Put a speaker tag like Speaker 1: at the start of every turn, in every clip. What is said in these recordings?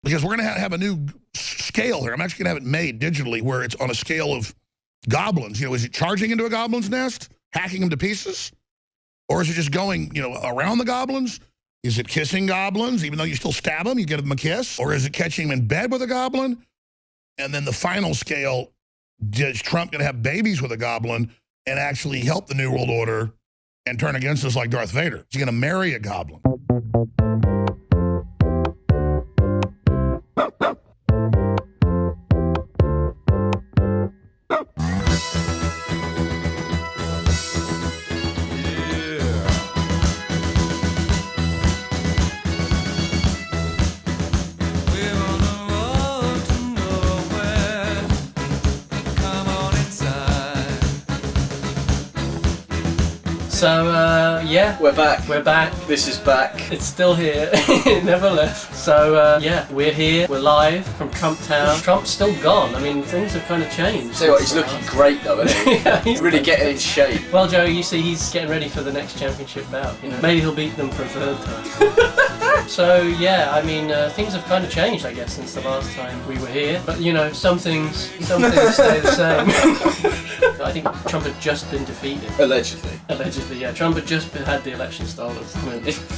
Speaker 1: because we're going to have a new scale here. I'm actually going to have it made digitally where it's on a scale of goblins. You know, is it charging into a goblin's nest, hacking them to pieces? Or is it just going, you know, around the goblins? Is it kissing goblins, even though you still stab them, you give them a kiss? Or is it catching them in bed with a goblin? And then the final scale, is Trump going to have babies with a goblin and actually help the New World Order and turn against us like Darth Vader? Is he going to marry a goblin?
Speaker 2: So, yeah.
Speaker 3: We're back.
Speaker 2: We're back.
Speaker 3: This is back.
Speaker 2: It's still here. It never left. So, yeah, we're here. We're live from Trump Town. Trump's still gone. I mean, things have kind of changed.
Speaker 3: Tell you what, he's looking great though, isn't he?
Speaker 2: Yeah,
Speaker 3: he's really getting in shape.
Speaker 2: Well, Joe, you see, he's getting ready for the next championship bout. You know, maybe he'll beat them for a third time. So, yeah, I mean, things have kind of changed, I guess, since the last time we were here. But, you know, some things stay the same. I think Trump had just been defeated.
Speaker 3: Allegedly.
Speaker 2: Allegedly, yeah. Trump had just had the election stolen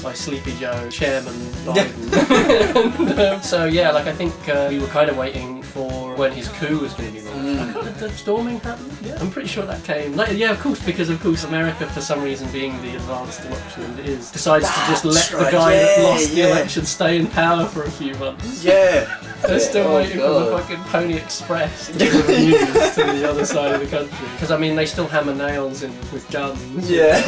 Speaker 2: by Sleepy Joe, Chairman Biden. And, so, yeah, like, I think we were kind of waiting for when his coup was going to be launched. Did the storming happen? Yeah. I'm pretty sure that came. Like, yeah, of course, because, of course, America, for some reason, being the advanced democracy that it is, decides to just let the guy that lost the election stay in power for a few months.
Speaker 3: Yeah.
Speaker 2: They're still waiting for the fucking Pony Express to deliver news to the other side of the country. Because, I mean, they still hammer nails in with guns.
Speaker 3: Yeah.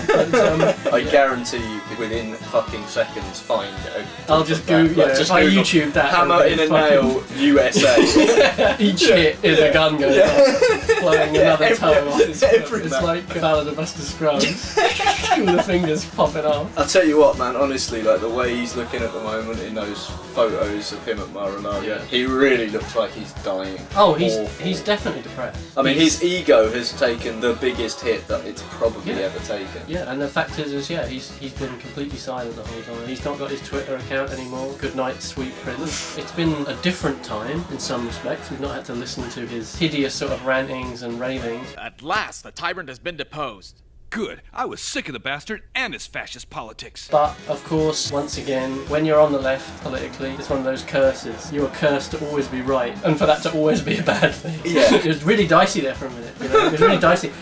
Speaker 2: But,
Speaker 3: I guarantee you, within fucking seconds, find it.
Speaker 2: I'll just Google,
Speaker 3: like, just
Speaker 2: if I
Speaker 3: Google
Speaker 2: YouTube that.
Speaker 3: hammer in a nail, USA.
Speaker 2: Each hit is a gun goes off, blowing another toe off his foot. It's like Ballad of Buster Scruggs. With the fingers popping off.
Speaker 3: I'll tell you what, man, honestly, like the way he's looking at the moment in those photos of him at Mar-a-Lago, he really looks like he's dying.
Speaker 2: Oh, he's definitely depressed.
Speaker 3: I mean, his ego has taken the biggest hit that it's probably ever taken.
Speaker 2: Yeah, and the fact is he's been completely silent the whole time. He's not got his Twitter account anymore. Good night, sweet prince. It's been a different time in some respects. We've not had to listen to his hideous sort of rantings and ravings.
Speaker 4: At last, the tyrant has been deposed. Good. I was sick of the bastard and his fascist politics.
Speaker 2: But, of course, once again, when you're on the left politically, it's one of those curses. You are cursed to always be right, and for that to always be a bad thing.
Speaker 3: Yeah.
Speaker 2: It was really dicey there for a minute, you know? It was really dicey.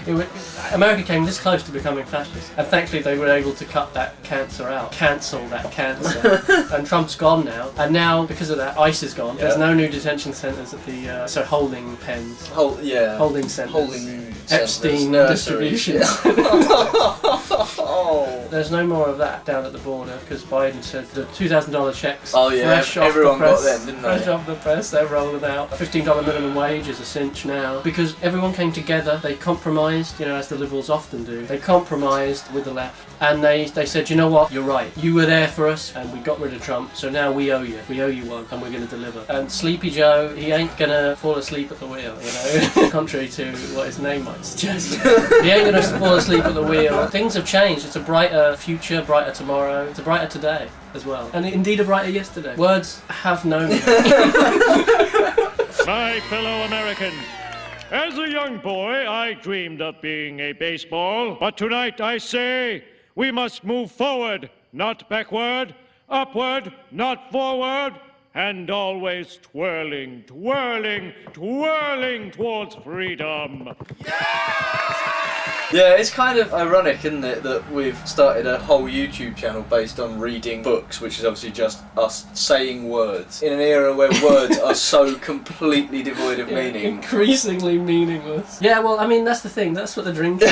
Speaker 2: America came this close to becoming fascist, and thankfully they were able to cut that cancer out. Cancel that cancer. And Trump's gone now, and now, because of that, ICE is gone. There's no new detention centres at the, holding pens. Holding centres.
Speaker 3: Holding
Speaker 2: Epstein distribution. There's no more of that down at the border because Biden said the $2,000 checks.
Speaker 3: Oh yeah,
Speaker 2: fresh off
Speaker 3: everyone
Speaker 2: the press,
Speaker 3: got them, didn't they?
Speaker 2: Fresh off the press, they're rolling out. $15 minimum wage is a cinch now because everyone came together. They compromised, you know, as the Liberals often do. They compromised with the left, and they said, you know what, you're right. You were there for us, and we got rid of Trump. So now we owe you. We owe you one, and we're going to deliver. And Sleepy Joe, he ain't gonna fall asleep at the wheel, you know, contrary to what his name might suggest. He ain't gonna fall asleep at the wheel. Things have changed. It's a brighter future, brighter tomorrow. It's a brighter today as well. And indeed a brighter yesterday. Words have no meaning.
Speaker 5: My fellow Americans, as a young boy, I dreamed of being a baseball. But tonight I say we must move forward, not backward, upward, not forward, and always twirling, twirling, twirling towards freedom.
Speaker 3: Yeah, it's kind of ironic, isn't it, that we've started a whole YouTube channel based on reading books, which is obviously just us saying words, in an era where words are so completely devoid of meaning.
Speaker 2: Increasingly meaningless. Yeah, well, I mean, that's the thing. That's what the drink is.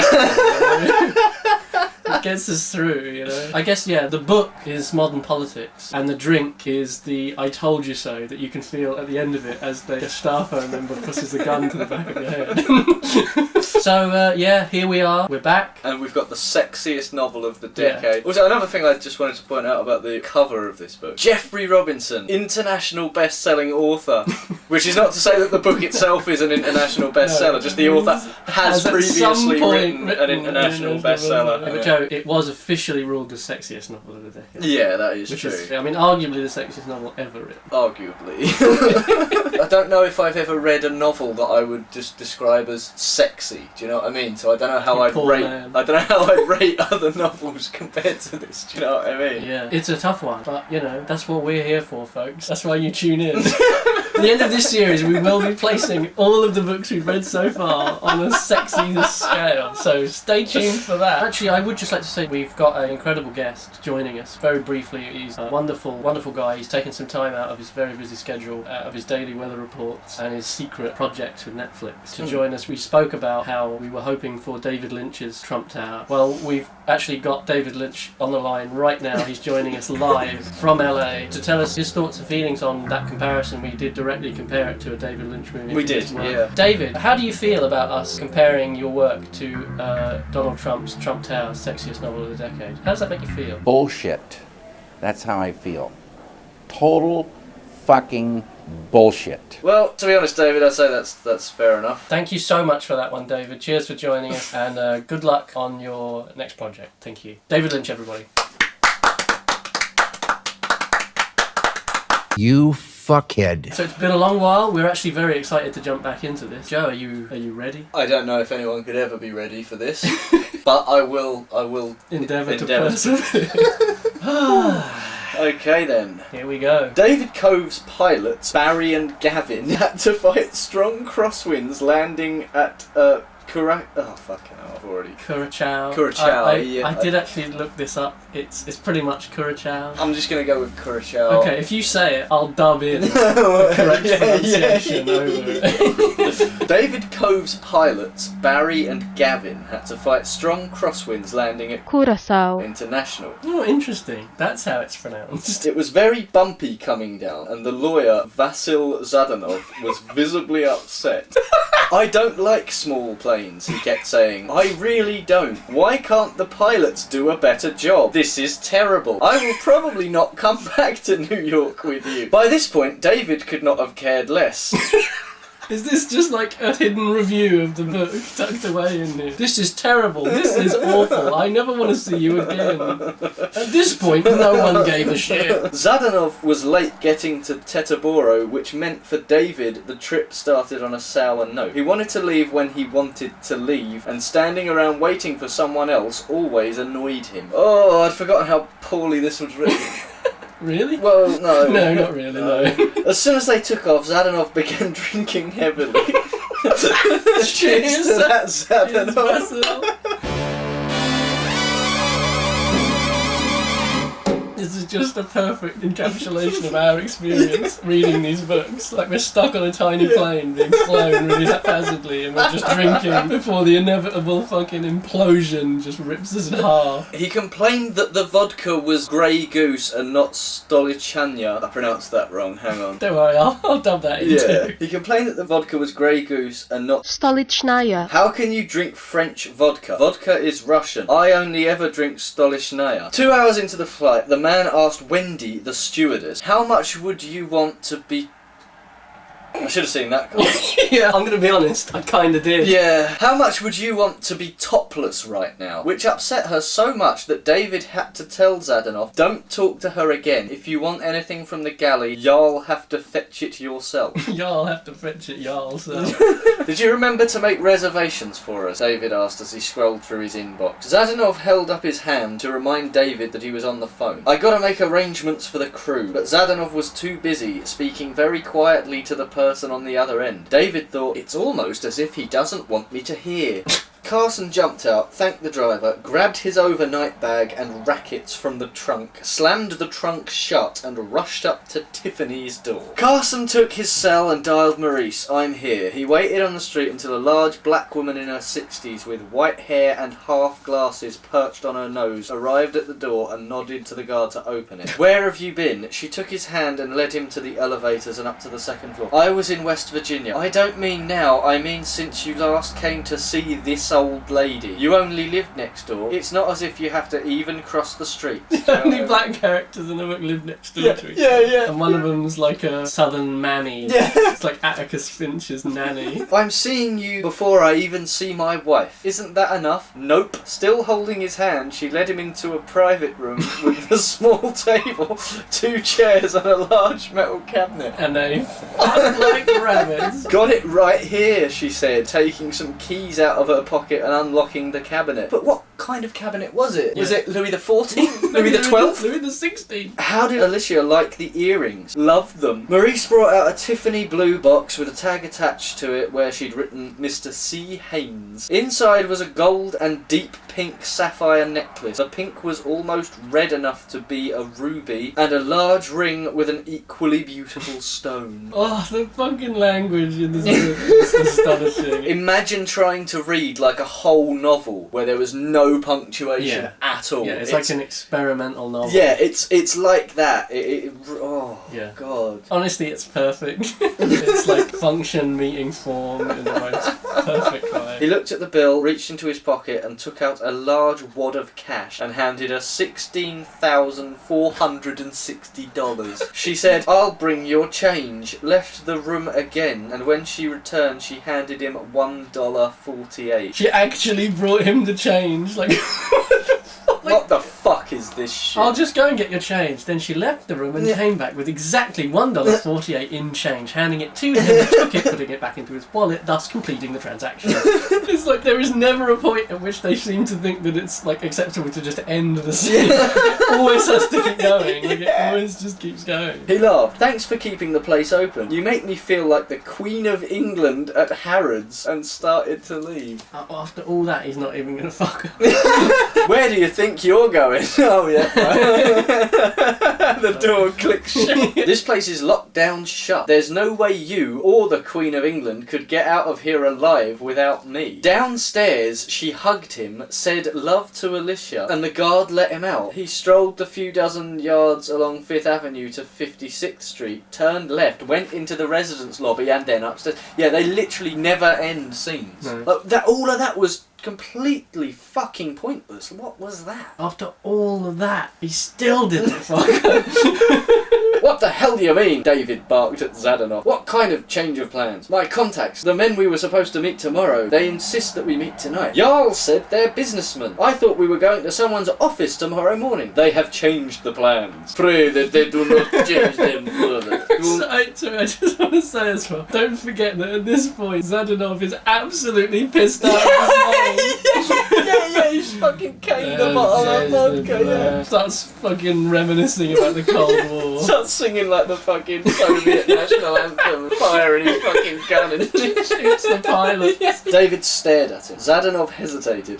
Speaker 2: It gets us through, you know. I guess, yeah, the book is modern politics, and the drink is the I told you so that you can feel at the end of it as the Gestapo member pushes the gun to the back of your head. So, yeah, here we are. We're back.
Speaker 3: And we've got the sexiest novel of the decade. Yeah. Also, another thing I just wanted to point out about the cover of this book. Jeffrey Robinson, international best-selling author. Which is not to say that the book itself is an international bestseller, just the author has previously written an international bestseller.
Speaker 2: Yeah, but Joe, it was officially ruled the sexiest novel of the decade.
Speaker 3: Yeah, that is
Speaker 2: Which
Speaker 3: true.
Speaker 2: is, I mean, arguably the sexiest novel ever written.
Speaker 3: Arguably. I don't know if I've ever read a novel that I would just describe as sexy. Do you know what I mean? So I don't know how I'd
Speaker 2: Poor
Speaker 3: rate.
Speaker 2: man.
Speaker 3: I don't know how I'd rate other novels compared to this. Do you know what I mean?
Speaker 2: Yeah, it's a tough one, but you know, that's what we're here for, folks. That's why you tune in. At the end of this series, we will be placing all of the books we've read so far on a sexiness scale, so stay tuned for that. Actually, I would just like to say we've got an incredible guest joining us. Very briefly, he's a wonderful, wonderful guy. He's taken some time out of his very busy schedule, out of his daily weather reports and his secret projects with Netflix to join us. We spoke about how we were hoping for David Lynch's Trump Tower. Well, we've actually got David Lynch on the line right now. He's joining us live from LA to tell us his thoughts and feelings on that comparison. We did directly compare it to a David Lynch movie.
Speaker 3: We did, yeah.
Speaker 2: David, how do you feel about us comparing your work to Donald Trump's Trump Tower, sexiest novel of the decade? How does that make you feel?
Speaker 6: Bullshit. That's how I feel. Total fucking bullshit.
Speaker 3: Well, to be honest, David, I'd say that's fair enough.
Speaker 2: Thank you so much for that one, David. Cheers for joining us, and good luck on your next project. Thank you. David Lynch, everybody.
Speaker 6: You fuckhead.
Speaker 2: So it's been a long while. We're actually very excited to jump back into this. Joe, are you ready?
Speaker 3: I don't know if anyone could ever be ready for this, but I will
Speaker 2: Endeavour to
Speaker 3: endeavour
Speaker 2: persevere.
Speaker 3: Okay then.
Speaker 2: Here we go.
Speaker 3: David Cove's pilots, Barry and Gavin, had to fight strong crosswinds landing at fucking hell, I've already...
Speaker 2: Curacao.
Speaker 3: Curacao, yeah.
Speaker 2: I did actually look this up. It's pretty much Curacao.
Speaker 3: I'm just going to go with Curacao.
Speaker 2: Okay, if you say it, I'll dub in the correct pronunciation over it.
Speaker 3: David Cove's pilots, Barry and Gavin, had to fight strong crosswinds landing at
Speaker 7: Curaçao
Speaker 3: International.
Speaker 2: Oh, interesting. That's how it's pronounced.
Speaker 3: It was very bumpy coming down, and the lawyer, Vasil Zadanov, was visibly upset. I don't like small planes, he kept saying. I really don't. Why can't the pilots do a better job? This is terrible. I will probably not come back to New York with you. By this point, David could not have cared less.
Speaker 2: Is this just like a hidden review of the book tucked away in there? This is terrible. This is awful. I never want to see you again. At this point, no one gave a shit.
Speaker 3: Zadanov was late getting to Teterboro, which meant for David the trip started on a sour note. He wanted to leave when he wanted to leave, and standing around waiting for someone else always annoyed him. Oh, I'd forgotten how poorly this was written.
Speaker 2: Really?
Speaker 3: Well, no.
Speaker 2: No, not really, no.
Speaker 3: As soon as they took off, Zadanov began drinking heavily.
Speaker 2: Cheers
Speaker 3: to that,
Speaker 2: Cheers,
Speaker 3: Zadanov.
Speaker 2: Vasil. This is just a perfect encapsulation of our experience reading these books. Like we're stuck on a tiny plane being flown really haphazardly and we're just drinking before the inevitable fucking implosion just rips us in half.
Speaker 3: He complained that the vodka was Grey Goose and not Stolichania. I pronounced that wrong, hang on.
Speaker 2: Don't worry, I'll dub that in
Speaker 3: Yeah.
Speaker 2: too.
Speaker 3: He complained that the vodka was Grey Goose and not...
Speaker 7: Stolichnaya.
Speaker 3: How can you drink French vodka? Vodka is Russian. I only ever drink Stolichnaya. 2 hours into the flight, the man asked Wendy, the stewardess, how much would you want to be... I should have seen that coming.
Speaker 2: Yeah, I'm gonna be honest, I kinda did.
Speaker 3: Yeah. How much would you want to be topless right now? Which upset her so much that David had to tell Zadanov, don't talk to her again. If you want anything from the galley, y'all have to fetch it yourself.
Speaker 2: Y'all have to fetch it, y'all, so...
Speaker 3: Did you remember to make reservations for us? David asked as he scrolled through his inbox. Zadanov held up his hand to remind David that he was on the phone. I gotta make arrangements for the crew, but Zadanov was too busy, speaking very quietly to the person on the other end. David thought, it's almost as if he doesn't want me to hear. Carson jumped out, thanked the driver, grabbed his overnight bag and rackets from the trunk, slammed the trunk shut and rushed up to Tiffany's door. Carson took his cell and dialed Maurice. I'm here. He waited on the street until a large black woman in her 60s with white hair and half glasses perched on her nose arrived at the door and nodded to the guard to open it. Where have you been? She took his hand and led him to the elevators and up to the second floor. I was in West Virginia. I don't mean now, I mean since you last came to see this old lady. You only lived next door. It's not as if you have to even cross the street.
Speaker 2: The only black characters in the book live next door to each other.
Speaker 3: Yeah.
Speaker 2: And one of them's like a southern mammy.
Speaker 3: Yeah.
Speaker 2: It's like Atticus Finch's nanny.
Speaker 3: I'm seeing you before I even see my wife. Isn't that enough? Nope. Still holding his hand, she led him into a private room with a small table, 2 chairs and a large metal cabinet.
Speaker 2: And they fuck like rabbits.
Speaker 3: Got it right here, she said, taking some keys out of her pocket and unlocking the cabinet. But what kind of cabinet was it? Was it Louis XIV? Louis XII?
Speaker 2: Louis XVI.
Speaker 3: How did Alicia like the earrings? Loved them. Maurice brought out a Tiffany blue box with a tag attached to it where she'd written Mr. C. Haynes. Inside was a gold and deep pink sapphire necklace. The pink was almost red enough to be a ruby, and a large ring with an equally beautiful stone.
Speaker 2: Oh, the fucking language in this book is astonishing.
Speaker 3: Imagine trying to read like a whole novel where there was no punctuation at all.
Speaker 2: Yeah, it's like an experimental novel.
Speaker 3: Yeah, it's like that. Oh,
Speaker 2: Yeah.
Speaker 3: God.
Speaker 2: Honestly, it's perfect. It's like function meeting form in the most perfect way.
Speaker 3: He looked at the bill, reached into his pocket and took out a large wad of cash and handed her $16,460. She said, "I'll bring your change," left the room again, and when she returned she handed him $1.48.
Speaker 2: She actually brought him the change. Like,
Speaker 3: What the fuck is this shit?
Speaker 2: I'll just go and get your change. Then she left the room and came back with exactly $1.48 in change, handing it to him, he took it, putting it back into his wallet, thus completing the transaction. It's like there is never a point at which they seem to think that it's like acceptable to just end the scene. It always has to keep going. Like, it always just keeps going.
Speaker 3: He laughed. "Thanks for keeping the place open. You make me feel like the Queen of England at Harrods," and started to leave.
Speaker 2: After all that, he's not even going to fuck her.
Speaker 3: "Where do you think you're going?" Oh, yeah. The door clicks shut. "This place is locked down shut. There's no way you or the Queen of England could get out of here alive without me." Downstairs, she hugged him, said love to Alicia, and the guard let him out. He strolled the few dozen yards along 5th Avenue to 56th Street, turned left, went into the residence lobby and then upstairs. Yeah, they literally never end scenes.
Speaker 2: No.
Speaker 3: All of that was completely fucking pointless. What was that?
Speaker 2: After all of that, he still didn't fuck her.
Speaker 3: "What the hell do you mean?" David barked at Zhadanov. "What kind of change of plans? My contacts, the men we were supposed to meet tomorrow, they insist that we meet tonight. Jarl said they're businessmen. I thought we were going to someone's office tomorrow morning. They have changed the plans. Pray that they do not change them further."
Speaker 2: I just want to say as well, don't forget that at this point, Zhadanov is absolutely pissed out of his mind.
Speaker 3: yeah, he's fucking caned the bottle of vodka, yeah.
Speaker 2: Starts fucking reminiscing about the Cold War.
Speaker 3: Starts singing like the fucking Soviet national anthem, firing his fucking gun and
Speaker 2: Shoots the pilot.
Speaker 3: David stared at him. Zhadanov hesitated.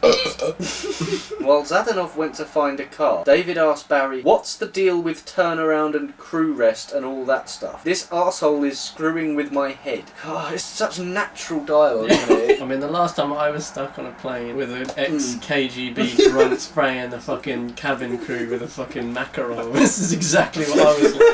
Speaker 3: While Zhadanov went to find a car, David asked Barry, "What's the deal with turnaround and crew rest and all that stuff? This arsehole is screwing with my head." God, it's such natural dialogue, isn't it?
Speaker 2: I mean, the last time I was stuck on a plane with an ex-KGB drunk spraying the fucking cabin crew with a fucking macaron. This is exactly what I was like.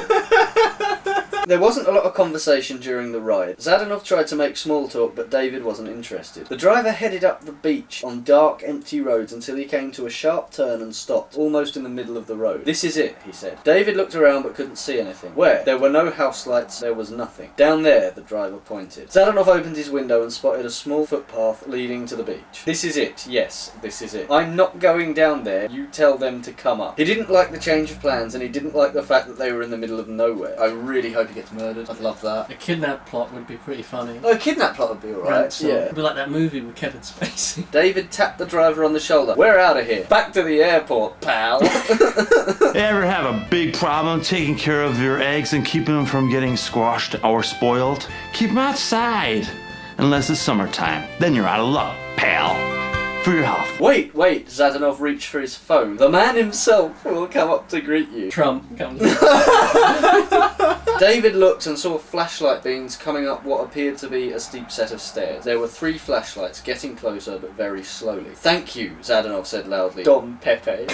Speaker 3: There wasn't a lot of conversation during the ride. Zhadanov tried to make small talk, but David wasn't interested. The driver headed up the beach on dark, empty roads until he came to a sharp turn and stopped, almost in the middle of the road. "This is it," he said. David looked around but couldn't see anything. Where? There were no house lights, there was nothing. "Down there," the driver pointed. Zhadanov opened his window and spotted a small footpath leading to the beach. "This is it. Yes, this is it. I'm not going down there. You tell them to come up." He didn't like the change of plans, and he didn't like the fact that they were in the middle of nowhere. I really hope he gets murdered. I'd love that.
Speaker 2: A kidnap plot would be pretty funny.
Speaker 3: Oh, a kidnap plot would be alright.
Speaker 2: Ransom.
Speaker 3: Yeah.
Speaker 2: It'd be like that movie with Kevin Spacey.
Speaker 3: David tapped the driver on the shoulder. "We're out of here. Back to the airport, pal."
Speaker 7: Ever have a big problem taking care of your eggs and keeping them from getting squashed or spoiled? Keep them outside. Unless it's summertime. Then you're out of luck, pal. For your health.
Speaker 3: Wait, Zhadanov reached for his phone. "The man himself will come up to greet you."
Speaker 2: Trump comes.
Speaker 3: David looked and saw flashlight beams coming up what appeared to be a steep set of stairs. There were 3 flashlights, getting closer but very slowly. "Thank you," Zhadanov said loudly. "Don Pepe."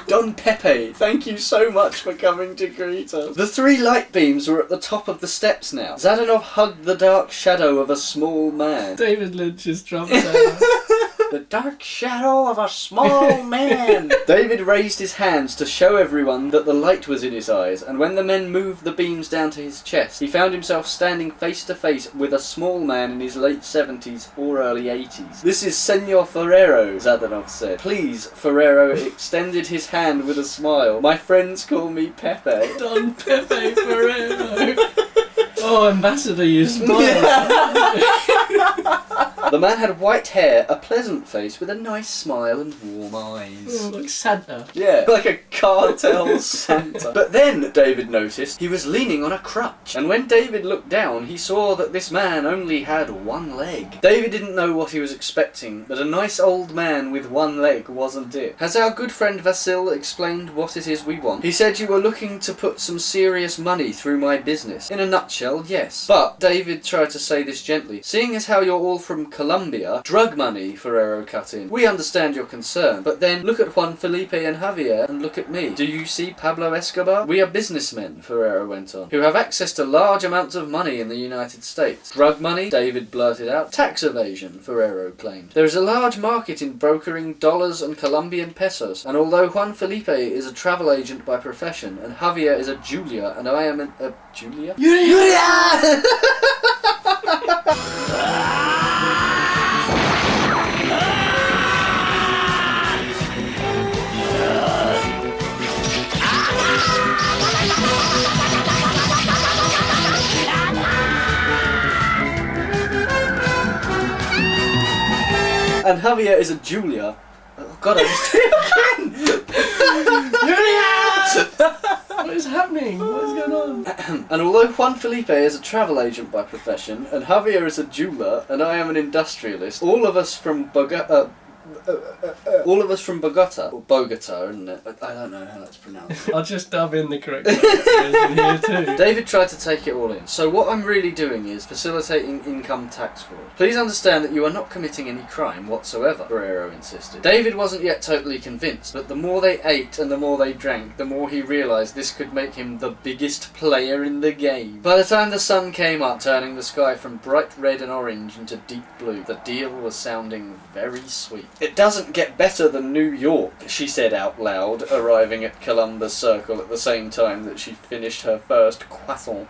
Speaker 3: "Don Pepe, thank you so much for coming to greet us." The 3 light beams were at the top of the steps now. Zhadanov hugged the dark shadow of a small man.
Speaker 2: David Lynch is Trump now.
Speaker 3: The dark shadow of a small man. David raised his hands to show everyone that the light was in his eyes, and when the men moved the beams down to his chest, he found himself standing face to face with a small man in his late 70s or early 80s. This is Senor Ferrero, Zadanov said. Please, Ferrero extended his hand with a smile. My friends call me Pepe.
Speaker 2: Don Pepe Ferrero. Oh, Ambassador, you smile.
Speaker 3: The man had white hair, a pleasant face with a nice smile and warm eyes.
Speaker 2: Oh, like Santa.
Speaker 3: Yeah, like a cartel Santa. But then, David noticed, he was leaning on a crutch. And when David looked down, he saw that this man only had one leg. David didn't know what he was expecting, but a nice old man with one leg wasn't it. Has our good friend Vasil explained what it is we want? He said you were looking to put some serious money through my business. In a nutshell, yes. But David tried to say this gently. Seeing as how you're all from Colombia, drug money, Ferrero cut in. We understand your concern, but then look at Juan Felipe and Javier and look at me. Do you see Pablo Escobar? We are businessmen, Ferrero went on, who have access to large amounts of money in the United States. Drug money? David blurted out. Tax evasion, Ferrero claimed. There is a large market in brokering dollars and Colombian pesos, and although Juan Felipe is a travel agent by profession, and Javier is a Julia, and I am a Julia? Julia! And Javier is a Julia. Oh god, I just did it again!
Speaker 2: What is happening? What is going on?
Speaker 3: And although Juan Felipe is a travel agent by profession, and Javier is a jeweler, and I am an industrialist, all of us from Bogota, or Bogota, isn't it? I don't know how that's pronounced.
Speaker 2: I'll just dub in the correct pronunciation here too.
Speaker 3: David tried to take it all in. So what I'm really doing is facilitating income tax fraud. Please understand that you are not committing any crime whatsoever, Ferrero insisted. David wasn't yet totally convinced, but the more they ate and the more they drank, the more he realised this could make him the biggest player in the game. By the time the sun came up, turning the sky from bright red and orange into deep blue, the deal was sounding very sweet. It doesn't get better than New York, she said out loud, arriving at Columbus Circle at the same time that she finished her first croissant.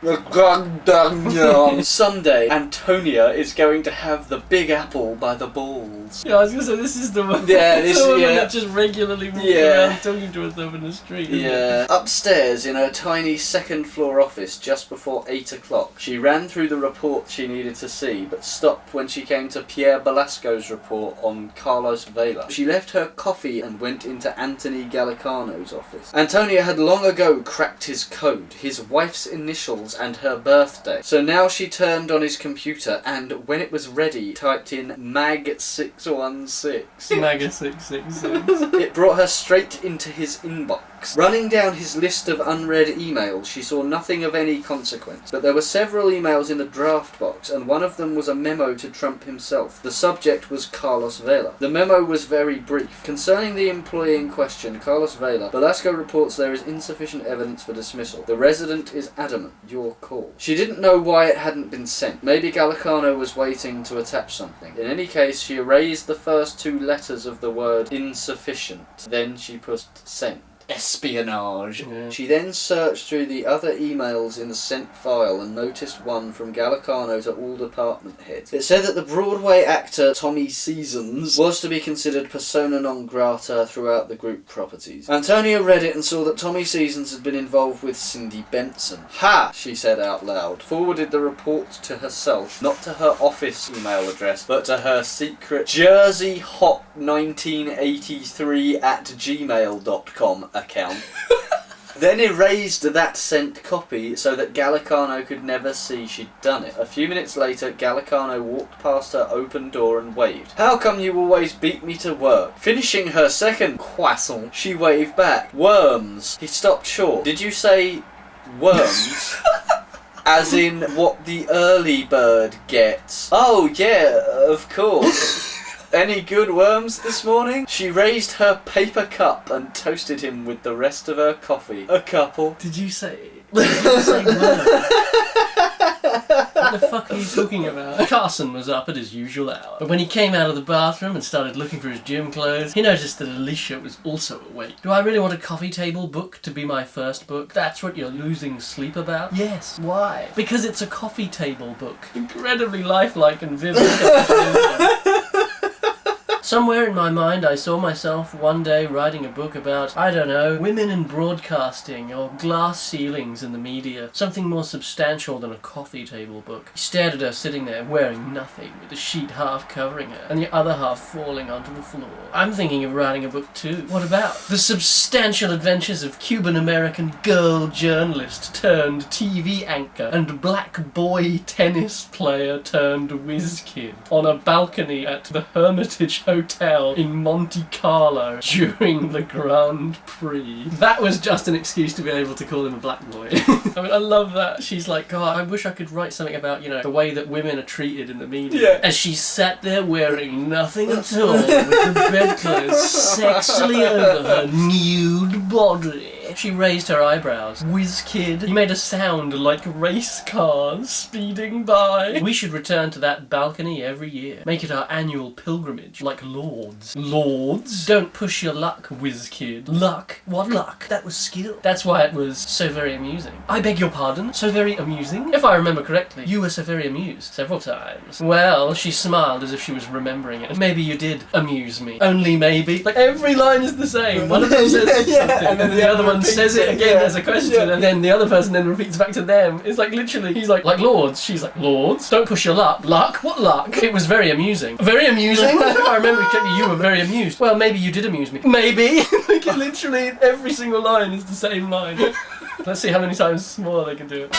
Speaker 3: Someday, Antonia is going to have the Big Apple by the balls.
Speaker 2: Yeah, I was going to say, this is the one,
Speaker 3: Yeah, this-
Speaker 2: the woman
Speaker 3: yeah.
Speaker 2: that just regularly walks
Speaker 3: Yeah.
Speaker 2: around talking to herself in the street. isn't it?
Speaker 3: Yeah. Upstairs in her tiny second floor office just before 8 o'clock, she ran through the report she needed to see, but stopped when she came to Pierre Belasco's report on Carlos Vela. She left her coffee and went into Anthony Gallicano's office. Antonia had long ago cracked his code, his wife's initials and her birthday. So now she turned on his computer and, when it was ready, typed in MAG616.
Speaker 2: Maga 666.
Speaker 3: It brought her straight into his inbox. Running down his list of unread emails, she saw nothing of any consequence, but there were several emails in the draft box, and one of them was a memo to Trump himself. The subject was Carlos Vela. The memo was very brief. Concerning the employee in question, Carlos Vela, Velasco reports there is insufficient evidence for dismissal. The resident is adamant. Your call. She didn't know why it hadn't been sent. Maybe Gallicano was waiting to attach something. In any case, she erased the first two letters of the word insufficient. Then she pushed send. Espionage.
Speaker 2: Yeah.
Speaker 3: She then searched through the other emails in the sent file and noticed one from Gallicano to all department heads. It said that the Broadway actor Tommy Seasons was to be considered persona non grata throughout the group properties. Antonia read it and saw that Tommy Seasons had been involved with Cindy Benson. Ha! She said out loud, forwarded the report to herself, not to her office email address, but to her secret JerseyHot1983@gmail.com account. Then erased that sent copy so that Gallicano could never see she'd done it. A few minutes later, Gallicano walked past her open door and waved. How come you always beat me to work? Finishing her second croissant, she waved back. Worms. He stopped short. Did you say worms? As in what the early bird gets? Oh yeah, of course. Any good worms this morning? She raised her paper cup and toasted him with the rest of her coffee. A couple.
Speaker 2: Did you say worm? What the fuck are you talking about? Carson was up at his usual hour, but when he came out of the bathroom and started looking for his gym clothes, he noticed that Alicia was also awake. Do I really want a coffee table book to be my first book? That's what you're losing sleep about? Yes. Why? Because it's a coffee table book. Incredibly lifelike and vivid. Somewhere in my mind I saw myself one day writing a book about, I don't know, women in broadcasting or glass ceilings in the media. Something more substantial than a coffee table book. He stared at her sitting there wearing nothing, with the sheet half covering her and the other half falling onto the floor. I'm thinking of writing a book too. What about? The substantial adventures of Cuban-American girl journalist turned TV anchor and black boy tennis player turned whiz kid on a balcony at the Hermitage Hotel in Monte Carlo during the Grand Prix. That was just an excuse to be able to call him a black boy. I mean, I love that. She's like, God, I wish I could write something about, the way that women are treated in the media.
Speaker 3: Yeah.
Speaker 2: As she sat there wearing nothing at all, with the bedclothes sexily over her nude body. She raised her eyebrows. Whiz kid. He made a sound like race cars speeding by. We should return to that balcony every year. Make it our annual pilgrimage, like lords. Lords? Don't push your luck, whiz kid. Luck? What luck? That was skill. That's why it was so very amusing. I beg your pardon? So very amusing? If I remember correctly, you were so very amused several times. Well, she smiled as if she was remembering it. Maybe you did amuse me. Only maybe. Like, every line is the same. One of them says something, and then the other one says it again as a question, and then the other person then repeats back to them. It's like literally, he's like lords. She's like, lords? Don't push your luck. Luck? What luck? It was very amusing. Very amusing? If I remember correctly, you were very amused. Well, maybe you did amuse me. Maybe. Like, literally, every single line is the same line. Let's see how many times more they can do it.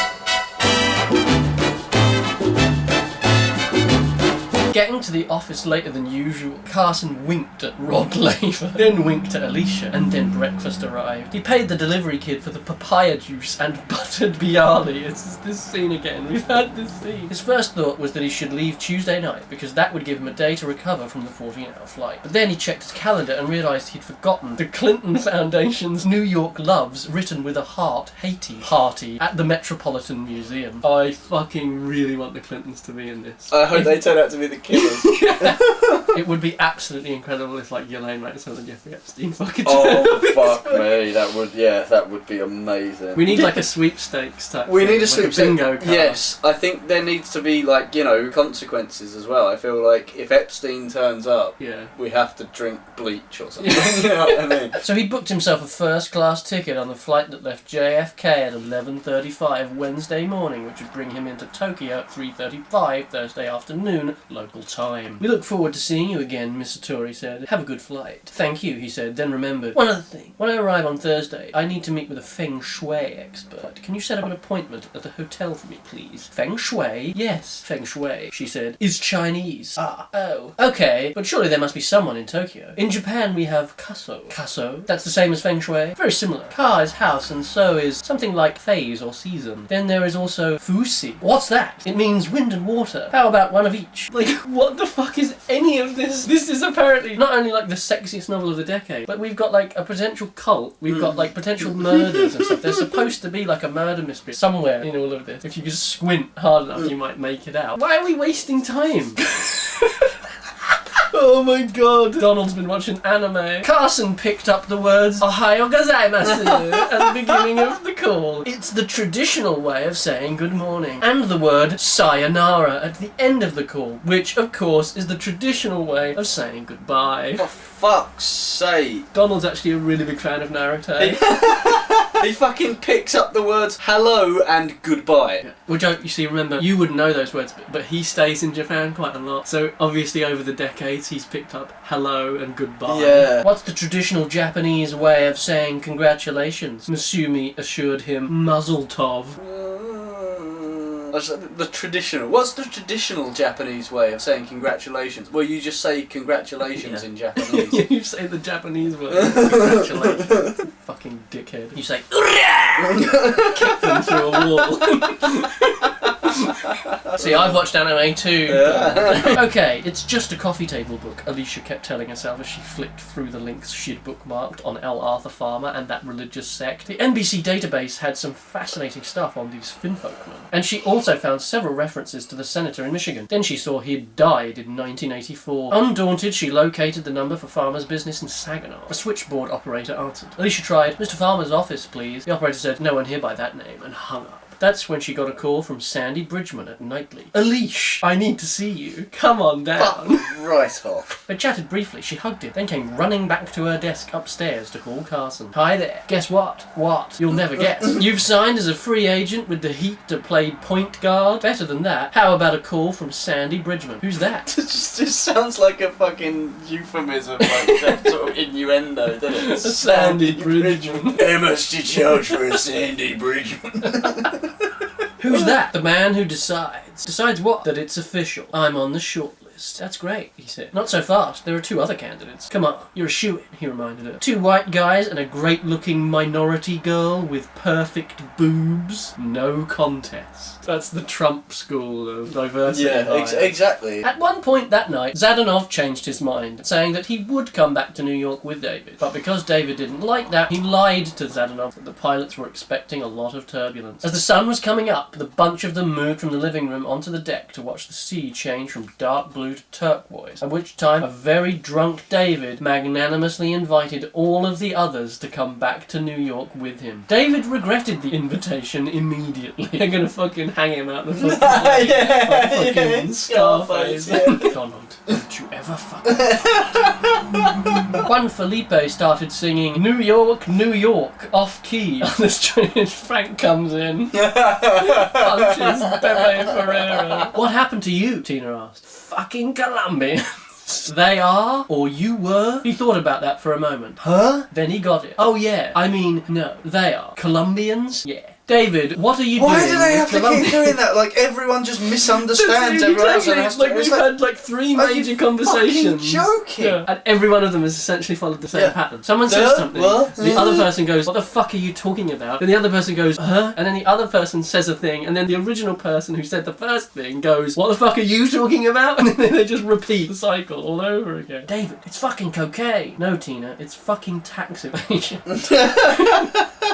Speaker 2: Getting to the office later than usual, Carson winked at Rod Laver, then winked at Alicia, and then breakfast arrived. He paid the delivery kid for the papaya juice and buttered bialy. It's this scene again. We've had this scene. His first thought was that he should leave Tuesday night, because that would give him a day to recover from the 14-hour flight. But then he checked his calendar and realised he'd forgotten the Clinton Foundation's New York Loves, written with a heart, Haiti party at the Metropolitan Museum. I fucking really want the Clintons to be in this.
Speaker 3: I hope they turn out to be the killers.
Speaker 2: It would be absolutely incredible if, like, Ghislaine Maxwell and Jeffrey Epstein fucking
Speaker 3: Oh, fuck me. That would be amazing.
Speaker 2: We need, like, a sweepstakes type
Speaker 3: We
Speaker 2: thing,
Speaker 3: need a
Speaker 2: like
Speaker 3: sweepstakes.
Speaker 2: bingo card.
Speaker 3: Yes, I think there needs to be, like, consequences as well. I feel like if Epstein turns up,
Speaker 2: Yeah.
Speaker 3: we have to drink bleach or something. You know what I mean?
Speaker 2: So he booked himself a first-class ticket on the flight that left JFK at 11:35 Wednesday morning, which would bring him into Tokyo at 3:35 Thursday afternoon, local time. We look forward to seeing you again, Miss Satori said. Have a good flight. Thank you, he said, then remembered. One other thing. When I arrive on Thursday, I need to meet with a Feng Shui expert. Can you set up an appointment at the hotel for me, please? Feng Shui? Yes, Feng Shui, she said, is Chinese. Ah, oh. Okay, but surely there must be someone in Tokyo. In Japan we have Kaso. Kaso? That's the same as Feng Shui? Very similar. Ka is house and so is something like phase or season. Then there is also Fusi. What's that? It means wind and water. How about one of each? Like, what the fuck is any of this? This is apparently not only like the sexiest novel of the decade, but we've got like a potential cult, we've got like potential murders and stuff. There's supposed to be like a murder mystery somewhere in all of this. If you just squint hard enough, you might make it out. Why are we wasting time? Oh my god. Donald's been watching anime. Carson picked up the words Ohayo gozaimasu at the beginning of the call. It's the traditional way of saying good morning. And the word sayonara at the end of the call, which of course is the traditional way of saying goodbye.
Speaker 3: For fuck's sake.
Speaker 2: Donald's actually a really big fan of Naruto.
Speaker 3: He fucking picks up the words hello and goodbye.
Speaker 2: Which, you see, remember, you wouldn't know those words, but he stays in Japan quite a lot. So obviously over the decades he's picked up hello and goodbye.
Speaker 3: Yeah.
Speaker 2: What's the traditional Japanese way of saying congratulations? Masumi assured him, Mazel Tov.
Speaker 3: What's the traditional Japanese way of saying congratulations? Well, you just say congratulations in Japanese.
Speaker 2: You say the Japanese word. Congratulations. Fucking dickhead. You say, kick them through a wall. See, I've watched anime too.
Speaker 3: Yeah.
Speaker 2: Okay, it's just a coffee table book, Alicia kept telling herself as she flicked through the links she'd bookmarked on L. Arthur Farmer and that religious sect. The NBC database had some fascinating stuff on these finfolkmen, and she also found several references to the senator in Michigan. Then she saw he'd died in 1984. Undaunted, she located the number for Farmer's business in Saginaw. A switchboard operator answered. Alicia tried, "Mr. Farmer's office, please." The operator said, "No one here by that name," and hung up. That's when she got a call from Sandy Bridgman at Knightley. "Alicia, I need to see you. Come on down."
Speaker 3: Right off.
Speaker 2: They chatted briefly, she hugged him, then came running back to her desk upstairs to call Carson. "Hi there. Guess what? What? You'll never guess. You've signed as a free agent with the Heat to play point guard. Better than that. How about a call from Sandy Bridgman?" "Who's that?"
Speaker 3: It just sounds like a fucking euphemism, like some sort of innuendo, doesn't it?
Speaker 2: Sandy Bridgman.
Speaker 3: How much to charge for a Sandy Bridgman?
Speaker 2: "Who's that?" "The man who decides." "Decides what?" "That it's official. I'm on the short list." "That's great," he said. "Not so fast. There are 2 other candidates." "Come on, you're a shoo-in," he reminded her. 2 white guys and a great-looking minority girl with perfect boobs. No contest. That's the Trump school of diversity.
Speaker 3: Yeah,
Speaker 2: bias.
Speaker 3: exactly.
Speaker 2: At one point that night, Zhdanov changed his mind, saying that he would come back to New York with David. But because David didn't like that, he lied to Zhdanov that the pilots were expecting a lot of turbulence. As the sun was coming up, the bunch of them moved from the living room onto the deck to watch the sea change from dark blue to turquoise, at which time a very drunk David magnanimously invited all of the others to come back to New York with him. David regretted the invitation immediately. They're gonna fucking hang him out the fucking fucking Scarface. Donald, don't you ever fuck Juan Felipe started singing "New York, New York" off key on the street. Frank comes in, punches Pepe Ferreira. "What happened to you?" Tina asked. "Fucking Colombian." "They are, or you were?" He thought about that for a moment. "Huh?" Then he got it. "Oh yeah, I mean, no, they are. Colombians? Yeah. David, what are you doing?"
Speaker 3: Why do they have
Speaker 2: with
Speaker 3: to keep doing that? Like, everyone just misunderstands
Speaker 2: Exactly,
Speaker 3: everyone else. And has to,
Speaker 2: like,
Speaker 3: it's
Speaker 2: we've had like 3
Speaker 3: are you
Speaker 2: major conversations.
Speaker 3: fucking joking?
Speaker 2: Yeah, and every one of them has essentially followed the same
Speaker 3: Yeah.
Speaker 2: pattern. Someone says something,
Speaker 3: what?
Speaker 2: the other person goes, "What the fuck are you talking about?" And the other person goes, "Huh?" And then the other person says a thing, and then the original person who said the first thing goes, "What the fuck are you talking about?" And then they just repeat the cycle all over again. "David, it's fucking cocaine." "No, Tina, it's fucking tax evasion."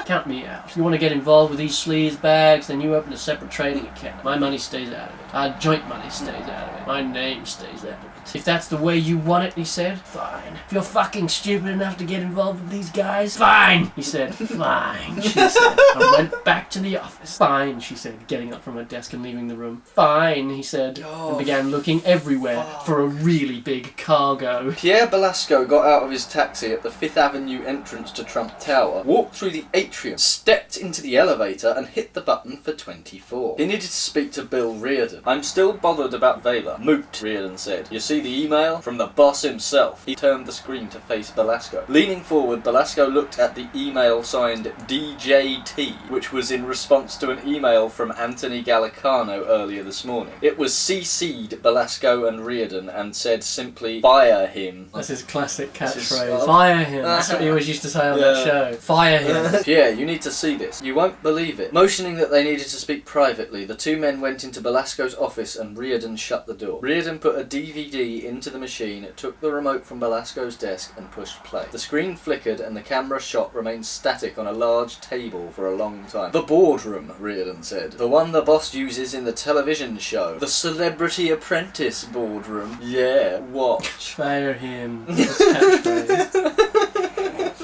Speaker 2: "Count me out. If you want to get involved with these sleaze bags, then you open a separate trading account. My money stays out of it. Our joint money stays out of it. My name stays out of it. If that's the way you want it," he said, "fine. If you're fucking stupid enough to get involved with these guys, fine," he said. "Fine," she said, and went back to the office. "Fine," she said, getting up from her desk and leaving the room. "Fine," he said, and began looking everywhere for a really big cargo.
Speaker 3: Pierre Belasco got out of his taxi at the 5th Avenue entrance to Trump Tower, walked through the atrium, stepped into the elevator, and hit the button for 24. He needed to speak to Bill Reardon. "I'm still bothered about Vela." "Moot," Reardon said. "You see the email? From the boss himself." He turned the screen to face Belasco. Leaning forward, Belasco looked at the email signed DJT, which was in response to an email from Anthony Gallicano earlier this morning. It was CC'd Belasco and Reardon and said simply, "Fire him."
Speaker 2: That's his classic
Speaker 3: This is-
Speaker 2: catchphrase. Fire him. That's what he always used to say on that show. Fire him.
Speaker 3: "Pierre, you need to see this. You won't believe it." Motioning that they needed to speak privately, the 2 men went into Belasco's office and Reardon shut the door. Reardon put a DVD into the machine, took the remote from Belasco's desk and pushed play. The screen flickered and the camera shot remained static on a large table for a long time. "The Boardroom," Reardon said. "The one the boss uses in the television show. The Celebrity Apprentice Boardroom. Yeah, watch."
Speaker 2: Fire him. His catchphrase.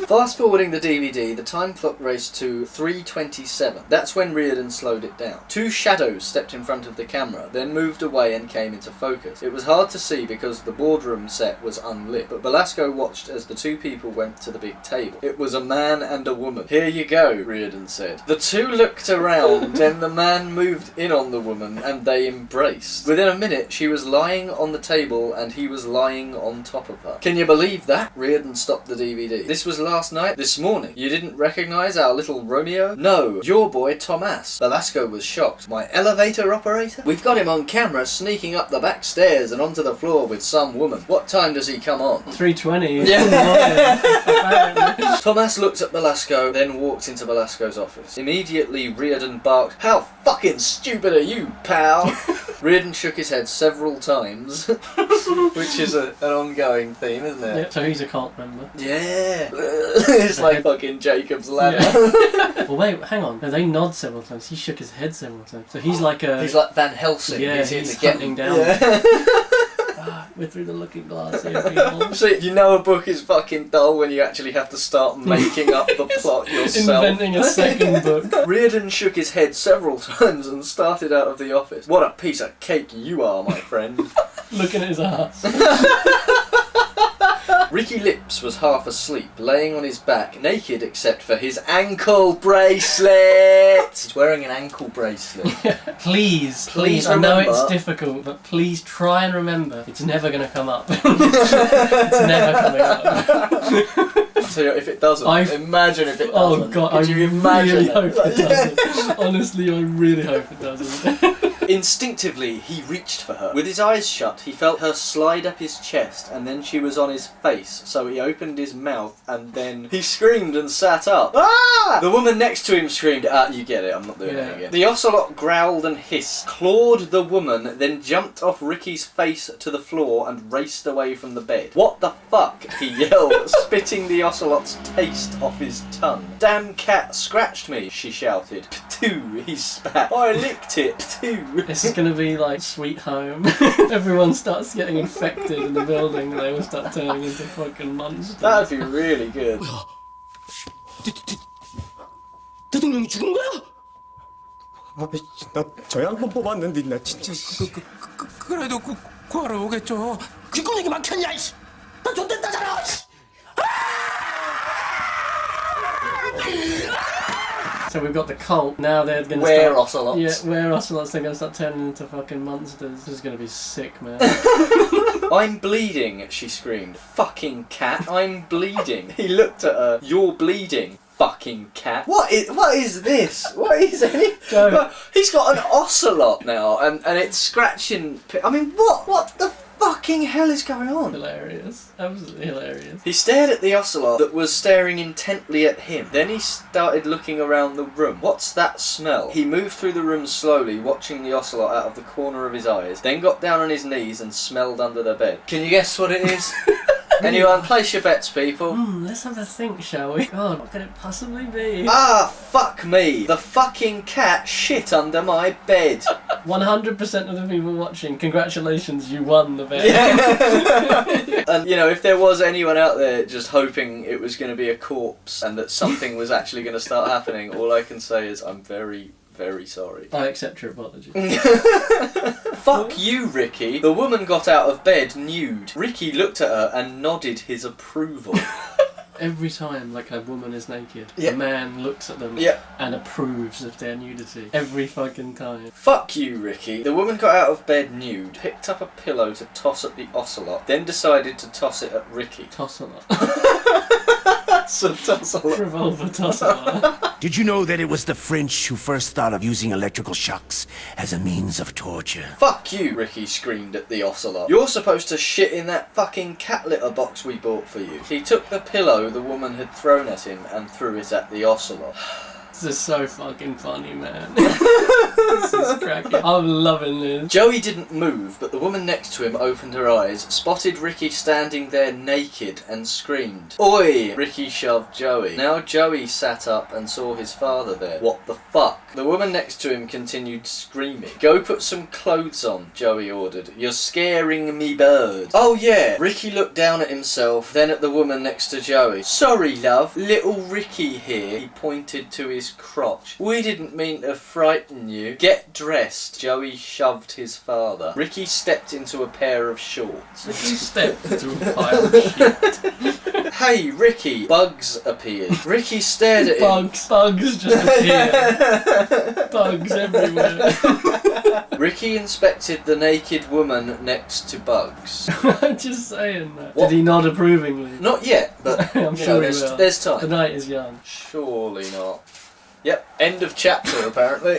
Speaker 3: Fast forwarding the DVD, the time clock raced to 3:27. That's when Reardon slowed it down. 2 shadows stepped in front of the camera, then moved away and came into focus. It was hard to see because the Boardroom set was unlit, but Belasco watched as the 2 people went to the big table. It was a man and a woman. "Here you go," Reardon said. The 2 looked around, then the man moved in on the woman and they embraced. Within a minute, she was lying on the table and he was lying on top of her. "Can you believe that?" Reardon stopped the DVD. This was live last night? This morning. You didn't recognise our little Romeo? No, your boy Tomas. Velasco was shocked. My elevator operator? We've got him on camera sneaking up the back stairs and onto the floor with some woman. What time does he come on?
Speaker 2: 3:20.
Speaker 3: Yeah. Tomas looked at Velasco, then walked into Velasco's office. Immediately, Reardon barked, "How fucking stupid are you, pal?" Reardon shook his head several times, which is an ongoing theme, isn't it?
Speaker 2: Yep, so he's a cult member.
Speaker 3: Yeah. It's like fucking Jacob's Ladder.
Speaker 2: Yeah. Well, wait, hang on. No, they nod several times. He shook his head several times. So he's like a...
Speaker 3: He's like Van Helsing.
Speaker 2: Yeah,
Speaker 3: he's here
Speaker 2: he's
Speaker 3: to get
Speaker 2: hunting
Speaker 3: him.
Speaker 2: down.
Speaker 3: Yeah.
Speaker 2: We're through the looking glass here, people.
Speaker 3: So you know a book is fucking dull when you actually have to start making up the plot yourself.
Speaker 2: Inventing a second book.
Speaker 3: Reardon shook his head several times and started out of the office. What a piece of cake you are, my friend.
Speaker 2: Looking at his ass.
Speaker 3: Ricky Lips was half asleep, laying on his back, naked except for his ankle bracelet. He's wearing an ankle bracelet.
Speaker 2: Please,
Speaker 3: Please
Speaker 2: I know
Speaker 3: remember.
Speaker 2: it's difficult, but please try and remember. It's never going to come up. It's never coming up.
Speaker 3: I'll tell you, if it doesn't, imagine if it
Speaker 2: Oh
Speaker 3: doesn't.
Speaker 2: god,
Speaker 3: Could
Speaker 2: I
Speaker 3: you imagine
Speaker 2: really
Speaker 3: it?
Speaker 2: hope it doesn't. Honestly, I really hope it doesn't.
Speaker 3: Instinctively, he reached for her. With his eyes shut, he felt her slide up his chest, and then she was on his face, so he opened his mouth, and then he screamed and sat up. Ah! The woman next to him screamed, you get it, I'm not doing it again. The ocelot growled and hissed, clawed the woman, then jumped off Ricky's face to the floor and raced away from the bed. What the fuck? He yelled, spitting the ocelot's taste off his tongue. Damn cat scratched me, she shouted. Ptoo, he spat. I licked it. Ptoo.
Speaker 2: This is going to be like Sweet Home. Everyone starts getting infected in the building and they all start turning into fucking monsters.
Speaker 3: That'd be really good.
Speaker 8: 대통령이 죽은 거야? 나 저 양반 뽑았는데 나 진짜 그래도 구하러 오겠죠. 귓구멍이 막혔냐 이씨. 나 존댓다잖아.
Speaker 2: So we've got the cult. Now they're going to
Speaker 3: Where
Speaker 2: start...
Speaker 3: ocelots.
Speaker 2: Yeah, where ocelots. They're going to start turning into fucking monsters. This is going to be sick, man.
Speaker 3: I'm bleeding, she screamed. Fucking cat, I'm bleeding. He looked at her. You're bleeding. Fucking cat. What is this? What is it?
Speaker 2: Joe.
Speaker 3: He's got an ocelot now, and it's scratching. I mean, what the fucking hell is going on?
Speaker 2: Hilarious. Absolutely hilarious.
Speaker 3: He stared at the ocelot that was staring intently at him. Then he started looking around the room. What's that smell? He moved through the room slowly, watching the ocelot out of the corner of his eyes, then got down on his knees and smelled under the bed. Can you guess what it is? Anyone, place your bets, people.
Speaker 2: Let's have a think, shall we? God, what could it possibly be?
Speaker 3: Fuck me. The fucking cat shit under my bed.
Speaker 2: 100% of the people watching, congratulations, you won the bet.
Speaker 3: Yeah. And, you know, if there was anyone out there just hoping it was going to be a corpse and that something was actually going to start happening, all I can say is I'm very, very sorry.
Speaker 2: I accept your apology.
Speaker 3: Fuck you, Ricky. The woman got out of bed nude. Ricky looked at her and nodded his approval.
Speaker 2: Every time, like, a woman is naked,
Speaker 3: Yeah.
Speaker 2: a man looks at them
Speaker 3: Yeah.
Speaker 2: and approves of their nudity. Every fucking time.
Speaker 3: Fuck you, Ricky. The woman got out of bed nude, picked up a pillow to toss at the ocelot, then decided to toss it at Ricky.
Speaker 2: Toss a lot.
Speaker 3: So toss a lot.
Speaker 2: Revolver toss a lot.
Speaker 9: Did you know that it was the French who first thought of using electrical shocks as a means of torture?
Speaker 3: Fuck you, Ricky screamed at the ocelot. You're supposed to shit in that fucking cat litter box we bought for you. He took the pillow the woman had thrown at him and threw it at the ocelot.
Speaker 2: This is so fucking funny, man. This is cracking. I'm loving this.
Speaker 3: Joey didn't move, but the woman next to him opened her eyes, spotted Ricky standing there naked, and screamed. Oi! Ricky shoved Joey. Now Joey sat up and saw his father there. What the fuck? The woman next to him continued screaming. Go put some clothes on, Joey ordered. You're scaring me bird. Oh yeah! Ricky looked down at himself, then at the woman next to Joey. Sorry, love. Little Ricky here. He pointed to his crotch. We didn't mean to frighten you. Get dressed. Joey shoved his father. Ricky stepped into a pair of shorts.
Speaker 2: Ricky stepped into a pile of shit.
Speaker 3: Hey, Ricky! Bugs appeared. Ricky stared at him.
Speaker 2: Bugs just appear. Bugs everywhere.
Speaker 3: Ricky inspected the naked woman next to Bugs.
Speaker 2: I'm just saying that.
Speaker 3: What?
Speaker 2: Did he nod approvingly?
Speaker 3: Not yet, but
Speaker 2: I'm sure he will.
Speaker 3: there's time.
Speaker 2: The night is young.
Speaker 3: Surely not. Yep, end of chapter apparently.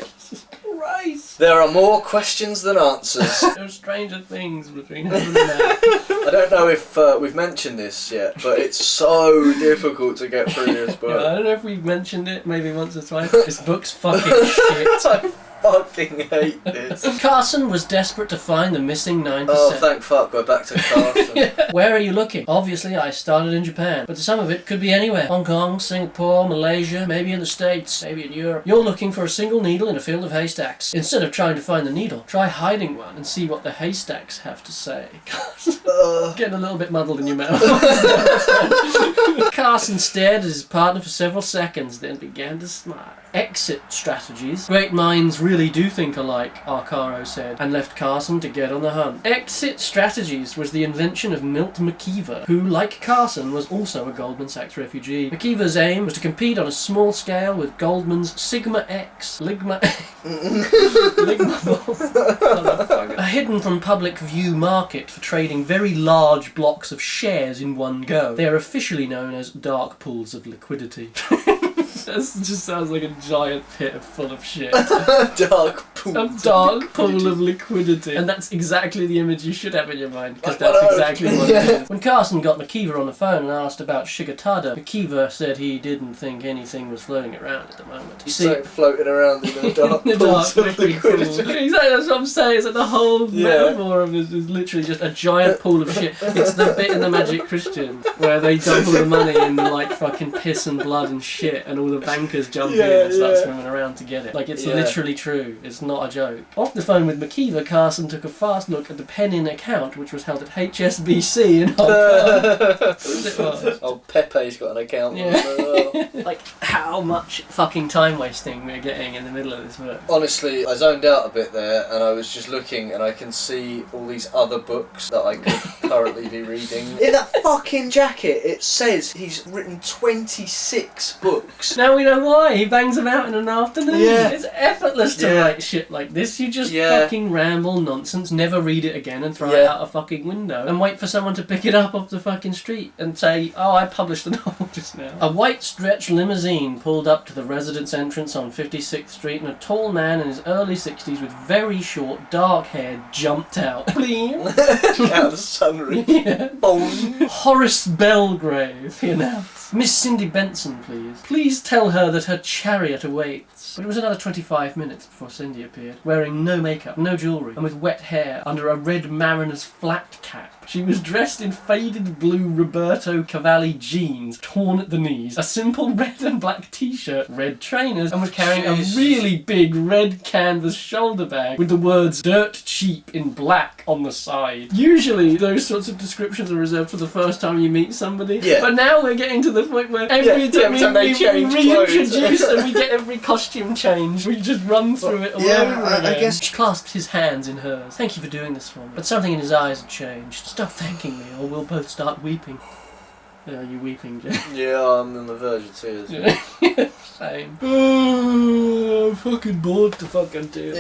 Speaker 2: Christ!
Speaker 3: There are more questions than answers.
Speaker 2: There are stranger things between heaven and earth.
Speaker 3: I don't know if we've mentioned this yet, but it's so difficult to get through this book.
Speaker 2: Yeah, I don't know if we've mentioned it maybe once or twice. This book's fucking shit.
Speaker 3: I fucking hate this.
Speaker 2: Carson was desperate to find the missing 9%.
Speaker 3: Oh, thank fuck, we're back to Carson.
Speaker 2: Yeah. Where are you looking? Obviously, I started in Japan, but some of it could be anywhere. Hong Kong, Singapore, Malaysia, maybe in the States, maybe in Europe. You're looking for a single needle in a field of haystacks. Instead of trying to find the needle, try hiding one and see what the haystacks have to say. Getting a little bit muddled in your mouth. Carson stared at his partner for several seconds, then began to smile. Exit strategies. Great minds really do think alike, Arcaro said, and left Carson to get on the hunt. Exit strategies was the invention of Milt McKeever, who, like Carson, was also a Goldman Sachs refugee. McKeever's aim was to compete on a small scale with Goldman's Sigma X, Ligma a hidden from public view market for trading very large blocks of shares in one go. They are officially known as dark pools of liquidity. That just sounds like a giant pit full of shit.
Speaker 3: Dark pool.
Speaker 2: A dark pool of liquidity. And that's exactly the image you should have in your mind, because that's exactly what it is. When Carson got McKeever on the phone and asked about Shigatada, McKeever said he didn't think anything was floating around at the moment. You see,
Speaker 3: floating around in the dark
Speaker 2: the
Speaker 3: pools
Speaker 2: dark
Speaker 3: of liquidity.
Speaker 2: Exactly, that's what I'm saying. It's like the whole metaphor of this is literally just a giant pool of shit. It's the bit in the Magic Christian where they dump all the money in like fucking piss and blood and shit, and all the bankers jump in and start swimming around to get it. Like, it's literally true. It's not a joke. Off the phone with McKeever, Carson took a fast look at the pen-in account, which was held at HSBC in Hong Kong.
Speaker 3: Oh, Pepe's got an account.
Speaker 2: Yeah. Like, how much fucking time wasting we're getting in the middle of this book.
Speaker 3: Honestly, I zoned out a bit there, and I was just looking, and I can see all these other books that I could currently be reading. In that fucking jacket, it says he's written 26 books.
Speaker 2: Now we know why. He bangs them out in an afternoon.
Speaker 3: Yeah.
Speaker 2: It's effortless to write shit like this. You just fucking ramble nonsense, never read it again, and throw it out a fucking window, and wait for someone to pick it up off the fucking street and say, oh, I published the novel just now. A white stretch limousine pulled up to the residence entrance on 56th Street, and a tall man in his early 60s with very short, dark hair jumped out. Out of
Speaker 3: the sunroof.
Speaker 2: Yeah.
Speaker 3: Boom.
Speaker 2: Horace Belgrave, he announced. Miss Cindy Benson, please. Please tell her that her chariot awaits. But it was another 25 minutes before Cindy appeared, wearing no makeup, no jewellery, and with wet hair under a red mariner's flat cap. She was dressed in faded blue Roberto Cavalli jeans, torn at the knees, a simple red and black t-shirt, red trainers, and was carrying a really big red canvas shoulder bag with the words "dirt cheap" in black on the side. Usually those sorts of descriptions are reserved for the first time you meet somebody, but now we're getting to the point where every time we reintroduce and we get every costume change, we just run through it all over again. I guess. She clasped his hands in hers. Thank you for doing this for me. But something in his eyes had changed. Stop thanking me, or we'll both start weeping. Are you weeping, Jay?
Speaker 3: Yeah, I'm on the verge of tears.
Speaker 2: Yeah. Same. Oh, I'm fucking bored to fucking tears.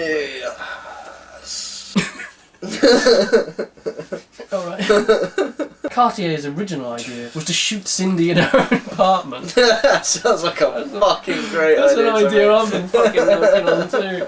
Speaker 2: Alright. Cartier's original idea was to shoot Cindy in her own apartment.
Speaker 3: Sounds like a fucking great idea.
Speaker 2: That's an idea I've been fucking working on too.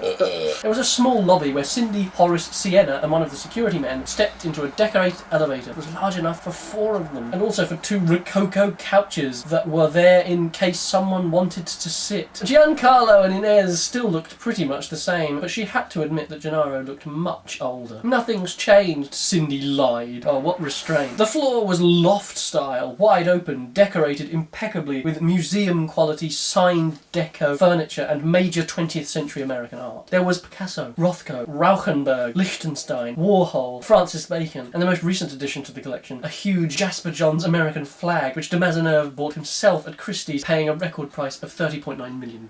Speaker 2: There was a small lobby where Cindy, Horace, Sienna and one of the security men stepped into a decorated elevator. It was large enough for 4 of them, and also for 2 rococo couches that were there in case someone wanted to sit. Giancarlo and Inez still looked pretty much the same, but she had to admit that Gennaro looked much older. Nothing's changed, Cindy lied. Oh, what restraint. The floor was loft-style, wide open, decorated impeccably with museum-quality signed deco furniture and major 20th century American art. There was Picasso, Rothko, Rauschenberg, Liechtenstein, Warhol, Francis Bacon, and the most recent addition to the collection, a huge Jasper Johns American flag, which de Maisonneuve bought himself at Christie's, paying a record price of $30.9 million.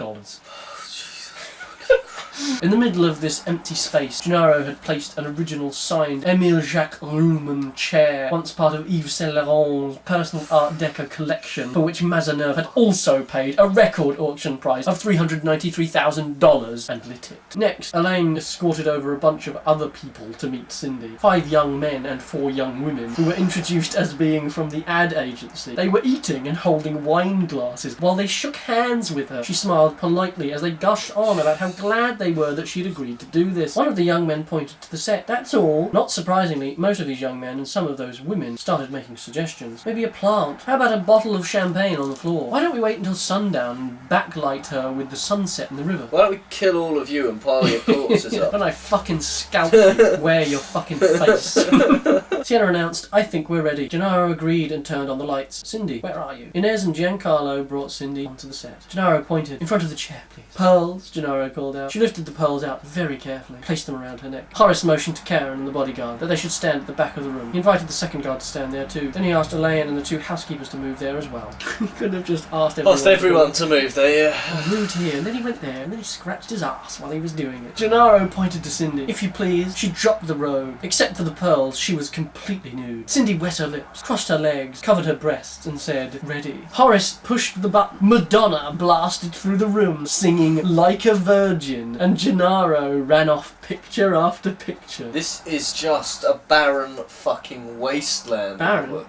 Speaker 2: In the middle of this empty space, Gennaro had placed an original signed Émile Jacques Rouman chair, once part of Yves Saint Laurent's personal Art Deco collection, for which Mazeneuve had also paid a record auction price of $393,000 and lit it. Next, Elaine escorted over a bunch of other people to meet Cindy. 5 young men and 4 young women, who were introduced as being from the ad agency. They were eating and holding wine glasses while they shook hands with her. She smiled politely as they gushed on about how glad they were that she'd agreed to do this. One of the young men pointed to the set. That's all. Not surprisingly, most of these young men and some of those women started making suggestions. Maybe a plant. How about a bottle of champagne on the floor? Why don't we wait until sundown and backlight her with the sunset in the river?
Speaker 3: Why don't we kill all of you and pile your corpses up?
Speaker 2: When I fucking scalp you, wear your fucking face. Sienna announced, I think we're ready. Gennaro agreed and turned on the lights. Cindy, where are you? Inez and Giancarlo brought Cindy onto the set. Gennaro pointed, in front of the chair, please. Pearls, Gennaro called out. She lifted the pearls out very carefully, placed them around her neck. Horace motioned to Karen and the bodyguard that they should stand at the back of the room. He invited the second guard to stand there too. Then he asked Elaine and the 2 housekeepers to move there as well. He could have just asked everyone
Speaker 3: to move there, yeah.
Speaker 2: Oh, moved here, and then he went there, and then he scratched his ass while he was doing it. Gennaro pointed to Cindy. If you please. She dropped the robe. Except for the pearls, she was completely nude. Cindy wet her lips, crossed her legs, covered her breasts, and said, ready. Horace pushed the button. Madonna blasted through the room, singing Like a Virgin, and Gennaro ran off picture after picture.
Speaker 3: This is just a barren fucking wasteland.
Speaker 2: Barren?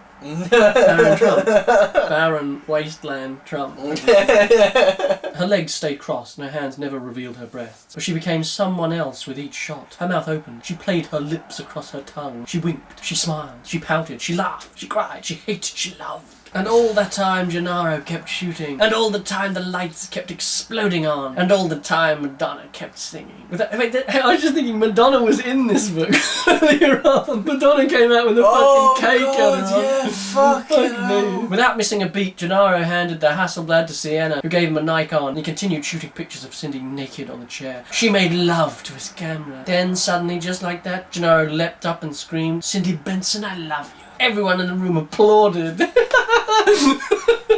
Speaker 2: Barren Trump. Barren Wasteland Trump. Her legs stayed crossed and her hands never revealed her breasts. But she became someone else with each shot. Her mouth opened. She played her lips across her tongue. She winked. She smiled. She pouted. She laughed. She cried. She hated. She loved. And all that time Gennaro kept shooting. And all the time the lights kept exploding on. And all the time Madonna kept singing. I was just thinking Madonna was in this book earlier on. Madonna came out with a fucking cake on her.
Speaker 3: Yeah, fucking hell.
Speaker 2: Without missing a beat, Gennaro handed the Hasselblad to Sienna, who gave him a Nikon. He continued shooting pictures of Cindy naked on the chair. She made love to his camera. Then suddenly, just like that, Gennaro leapt up and screamed, Cindy Benson, I love you. Everyone in the room applauded.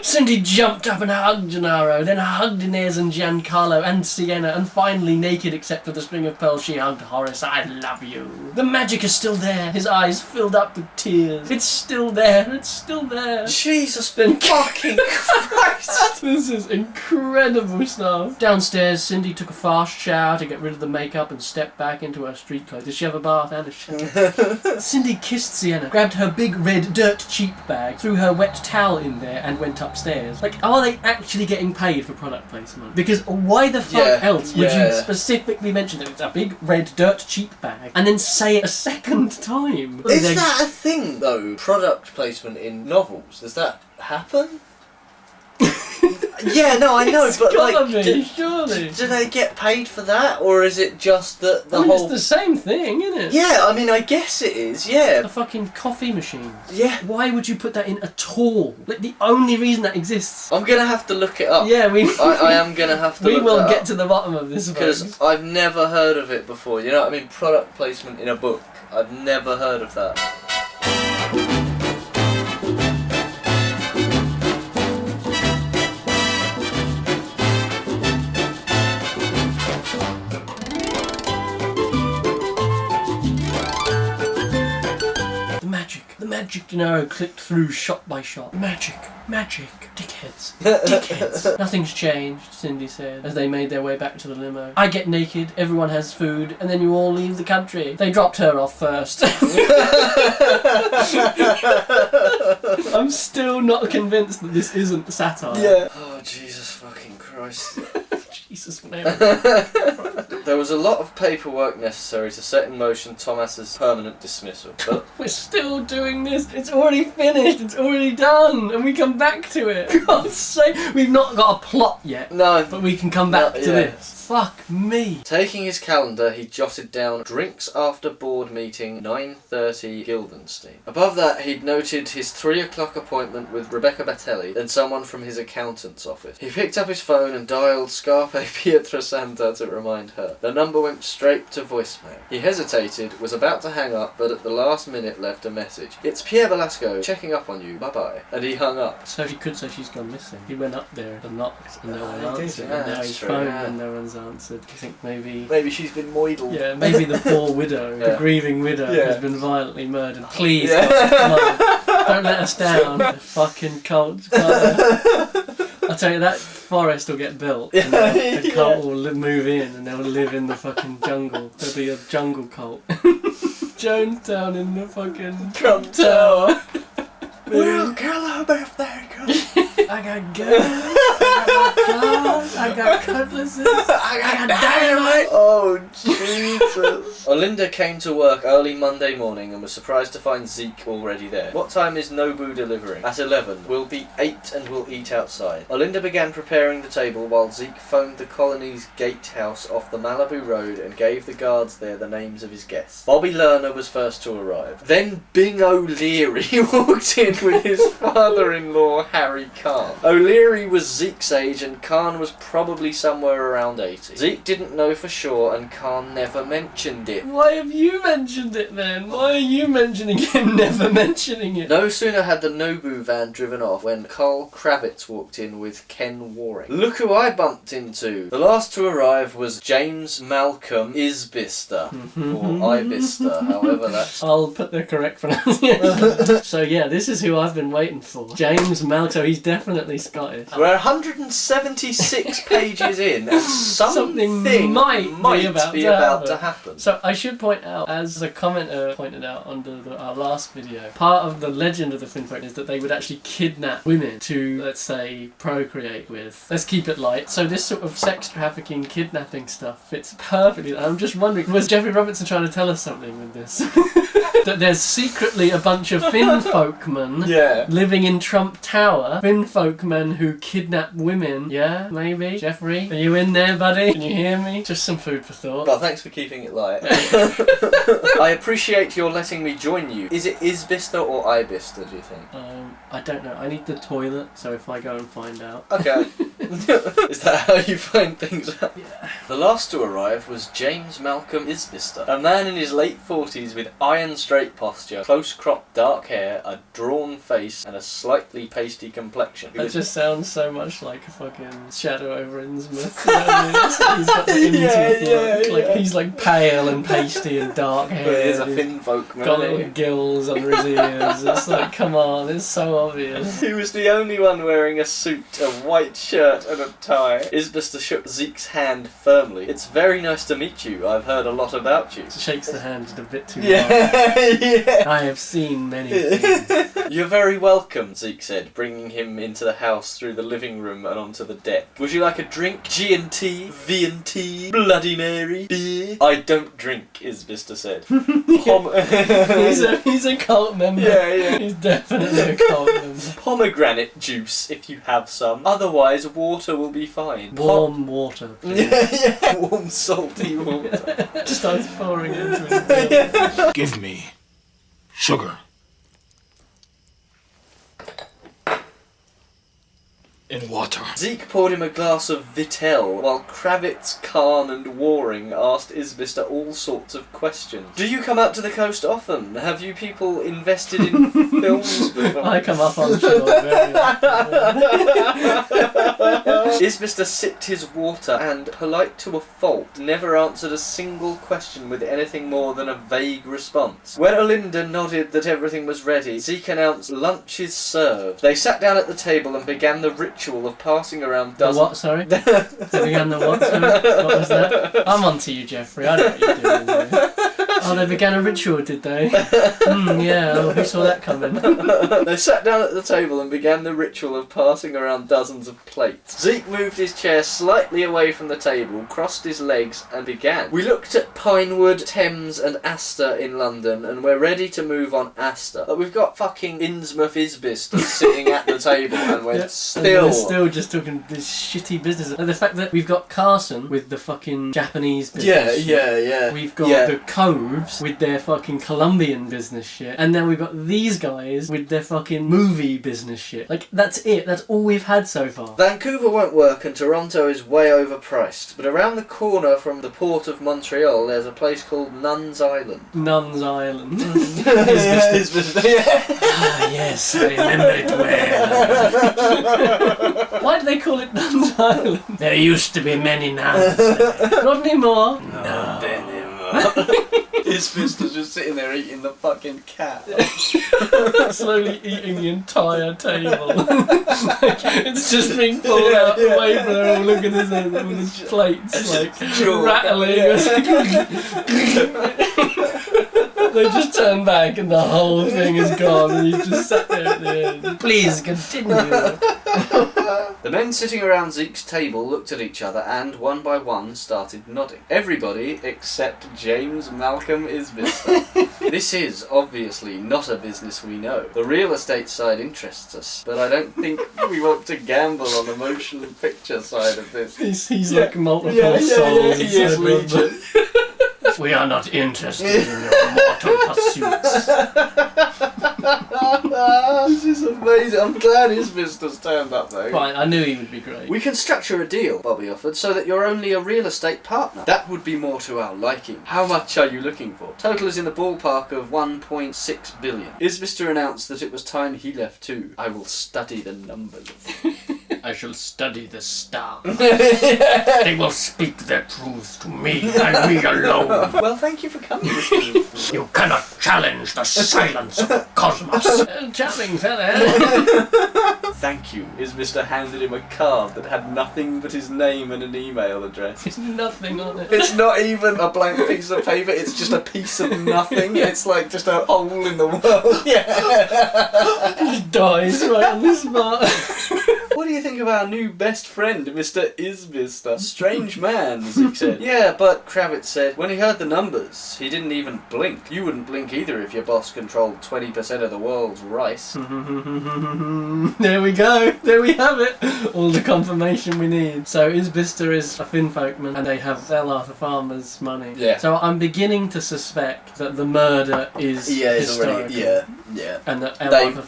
Speaker 2: Cindy jumped up and hugged Gennaro, then hugged Inez and Giancarlo and Sienna, and finally, naked except for the string of pearls, she hugged Horace. I love you. The magic is still there. His eyes filled up with tears. It's still there. It's still there.
Speaker 3: Jesus fucking Christ.
Speaker 2: This is incredible stuff. Downstairs, Cindy took a fast shower to get rid of the makeup and stepped back into her street clothes. Did she have a bath and a shower? Cindy kissed Sienna, grabbed her big red dirt cheap bag, threw her wet towel in there and went upstairs. Like, are they actually getting paid for product placement? Because why the fuck else would you specifically mention that it's a big red dirt cheap bag and then say it a second time?
Speaker 3: Is that a thing though? Product placement in novels? Does that happen? Yeah, no, I know, but like,
Speaker 2: surely.
Speaker 3: Do they get paid for that, or is it just that the whole?
Speaker 2: It's the same thing, isn't it?
Speaker 3: Yeah, I mean, I guess it is. Yeah.
Speaker 2: The fucking coffee machine.
Speaker 3: Yeah.
Speaker 2: Why would you put that in at all? Like, the only reason that exists.
Speaker 3: I'm gonna have to look it up.
Speaker 2: Yeah,
Speaker 3: I am gonna have to.
Speaker 2: We will get to the bottom of this
Speaker 3: because I've never heard of it before. You know what I mean? Product placement in a book. I've never heard of that.
Speaker 2: The magic, Gennaro clicked through shot by shot. Magic, dickheads, dickheads. Nothing's changed, Cindy said, as they made their way back to the limo. I get naked, everyone has food, and then you all leave the country. They dropped her off first. I'm still not convinced that this isn't satire.
Speaker 3: Yeah. Oh, Jesus fucking Christ.
Speaker 2: Jesus, man.
Speaker 3: There was a lot of paperwork necessary to set in motion Thomas's permanent dismissal, but
Speaker 2: we're still doing this. It's already finished. It's already done, and we come back to it. God's sake, we've not got a plot yet.
Speaker 3: No,
Speaker 2: but we can come back to this. Fuck me.
Speaker 3: Taking his calendar, he jotted down drinks after board meeting 9:30 Guildenstern. Above that, he'd noted his 3 o'clock appointment with Rebecca Batelli, then someone from his accountant's office. He picked up his phone and dialed Scarpe Pietrasanta to remind her. The number went straight to voicemail. He hesitated, was about to hang up, but at the last minute left a message. It's Pierre Velasco, checking up on you, bye-bye. And he hung up.
Speaker 2: So she could say she's gone missing. He went up there and knocked, and no one answered, and now he's phoned and no one's questions answered. Do you think maybe...
Speaker 3: Maybe she's been moidled.
Speaker 2: Yeah, maybe the poor widow, the grieving widow, has been violently murdered. Please, God, come on, don't let us down. The fucking cult. I'll tell you, that forest will get built, and the cult will move in, and they'll live in the fucking jungle. There'll be a jungle cult. Jonestown in the fucking Trump Tower.
Speaker 3: We'll kill her birthday girl.
Speaker 2: I got guns, I got claws, I got cutlasses, I got dynamite.
Speaker 3: Oh, Jesus. Olinda came to work early Monday morning and was surprised to find Zeke already there. What time is Nobu delivering? At 11. We'll be 8 and we'll eat outside. Olinda began preparing the table while Zeke phoned the colony's gatehouse off the Malibu Road and gave the guards there the names of his guests. Bobby Lerner was first to arrive. Then Bing O'Leary walked in with his father-in-law, Harry Kahn. O'Leary was Zeke's age and Kahn was probably somewhere around 80. Zeke didn't know for sure and Kahn never mentioned it.
Speaker 2: Why have you mentioned it then? Why are you mentioning him, never mentioning it?
Speaker 3: No sooner had the Nobu van driven off when Carl Kravitz walked in with Ken Waring. Look who I bumped into! The last to arrive was James Malcolm Isbister, or Ibister, however that's...
Speaker 2: I'll put the correct pronunciation. So yeah, this is who I've been waiting for. James Malto, he's definitely Scottish.
Speaker 3: We're 176 pages in and something might be about to happen.
Speaker 2: So I should point out, as a commenter pointed out under our last video, part of the legend of the Finfolk is that they would actually kidnap women to, let's say, procreate with. Let's keep it light. So this sort of sex trafficking, kidnapping stuff fits perfectly. I'm just wondering, was Jeffrey Robertson trying to tell us something with this? That there's secretly a bunch of Finfolkmen living in Trump Tower. Finfolkmen who kidnap women. Yeah, maybe. Jeffrey, are you in there, buddy? Can you hear me? Just some food for thought.
Speaker 3: Well, thanks for keeping it light. I appreciate your letting me join you. Is it Isbister or Ibister, do you think?
Speaker 2: I don't know. I need the toilet, so if I go and find out.
Speaker 3: Okay. Is that how you find things out?
Speaker 2: Yeah.
Speaker 3: The last to arrive was James Malcolm Isbister, a man in his late 40s with iron straight posture, close cropped dark hair, a drawn face, and a slightly pasty complexion.
Speaker 2: That just sounds so much like a fucking Shadow over Innsmouth. You know what I mean? He's got the Innsmouth look. Like, he's like pale and pasty and dark hair.
Speaker 3: But he is a Finfolk man.
Speaker 2: Got little gills under his ears. It's like, come on, it's so obvious.
Speaker 3: He was the only one wearing a suit, a white shirt and a tie. Isbister shook Zeke's hand firmly. It's very nice to meet you. I've heard a lot about you.
Speaker 2: Shakes the hand just a bit too
Speaker 3: hard.
Speaker 2: I have seen many things.
Speaker 3: You're very welcome, Zeke said, bringing him into the house through the living room and onto the deck. Would you like a drink? G&T, V&T, Bloody Mary, beer? I don't drink, Isbister said.
Speaker 2: He's a cult member. Yeah. He's definitely a cult member.
Speaker 3: Pomegranate juice, if you have some. Otherwise, water will be fine.
Speaker 2: Warm water.
Speaker 3: Yeah, warm, salty water.
Speaker 2: Just starts pouring into it.
Speaker 9: Give me sugar. In water.
Speaker 3: Zeke poured him a glass of Vittel, while Kravitz, Kahn and Waring asked Isbister all sorts of questions. Do you come out to the coast often? Have you people invested in films before?
Speaker 2: I come up on shore very often.
Speaker 3: Isbister sipped his water and, polite to a fault, never answered a single question with anything more than a vague response. When Olinda nodded that everything was ready, Zeke announced, "Lunch is served." They sat down at the table and began the ritual of passing around dozens...
Speaker 2: The what, sorry? They began the what, sorry? What was that? I'm on to you, Jeffrey. I know what you're doing there. Oh, they began a ritual, did they? Yeah, who saw that coming?
Speaker 3: They sat down at the table and began the ritual of passing around dozens of plates. Zeke moved his chair slightly away from the table, crossed his legs, and began. We looked at Pinewood, Thames, and Astor in London, and we're ready to move on Astor. But we've got fucking Innsmouth Isbister sitting at the table, and we're
Speaker 2: still just talking this shitty business. And the fact that we've got Carson with the fucking Japanese business.
Speaker 3: Yeah.
Speaker 2: We've got the code Groves with their fucking Colombian business shit, and then we've got these guys with their fucking movie business shit. Like, that's it. That's all we've had so far.
Speaker 3: Vancouver won't work and Toronto is way overpriced, but around the corner from the port of Montreal there's a place called Nuns Island.
Speaker 2: Nuns Island.
Speaker 8: Ah, yes, I remember it well.
Speaker 2: Why do they call it Nuns Island?
Speaker 8: There used to be many nuns.
Speaker 2: Not anymore.
Speaker 8: Not anymore.
Speaker 3: His sister's just sitting there eating the fucking cat.
Speaker 2: Slowly eating the entire table. It's just being pulled out away from her, all looking at his plates, like rattling. They just turn back and the whole thing is gone and you just sat there at the end. Please continue.
Speaker 3: The men sitting around Zeke's table looked at each other and, one by one, started nodding. Everybody except James Malcolm Isbister. This is, obviously, not a business we know. The real estate side interests us, but I don't think we want to gamble on the motion picture side of this.
Speaker 2: He's like multiple souls.
Speaker 3: He is Legion.
Speaker 8: We are not interested in your mortal pursuits.
Speaker 3: This is amazing. I'm glad Isbister's turned up, though.
Speaker 2: Fine, I knew he would be great.
Speaker 3: We can structure a deal, Bobby offered, so that you're only a real estate partner. That would be more to our liking. How much are you looking for? Total is in the ballpark of 1.6 billion. Isbister announced that it was time he left too. I will study the numbers.
Speaker 8: I shall study the stars. They will speak their truth to me, and me alone.
Speaker 3: Well, thank you for coming.
Speaker 8: You cannot challenge the silence of the cosmos.
Speaker 2: Charming fella.
Speaker 3: Thank you. Isbister handed him a card that had nothing but his name and an email address.
Speaker 2: There's nothing on it.
Speaker 3: It's not even a blank piece of paper, it's just a piece of nothing. It's like just a hole in the world. Yeah.
Speaker 2: He dies right on the spot.
Speaker 3: What do you think of our new best friend, Mr. Isbister? Strange man, Zeke said. Yeah, but Kravitz said, when he heard the numbers, he didn't even blink. You wouldn't blink either if your boss controlled 20% of the world's rice.
Speaker 2: There we go. There we have it. All the confirmation we need. So Isbister is a Finn folkman and they have L.R. the farmer's money.
Speaker 3: Yeah.
Speaker 2: So I'm beginning to suspect that the murder is historical.
Speaker 3: Yeah.
Speaker 2: And that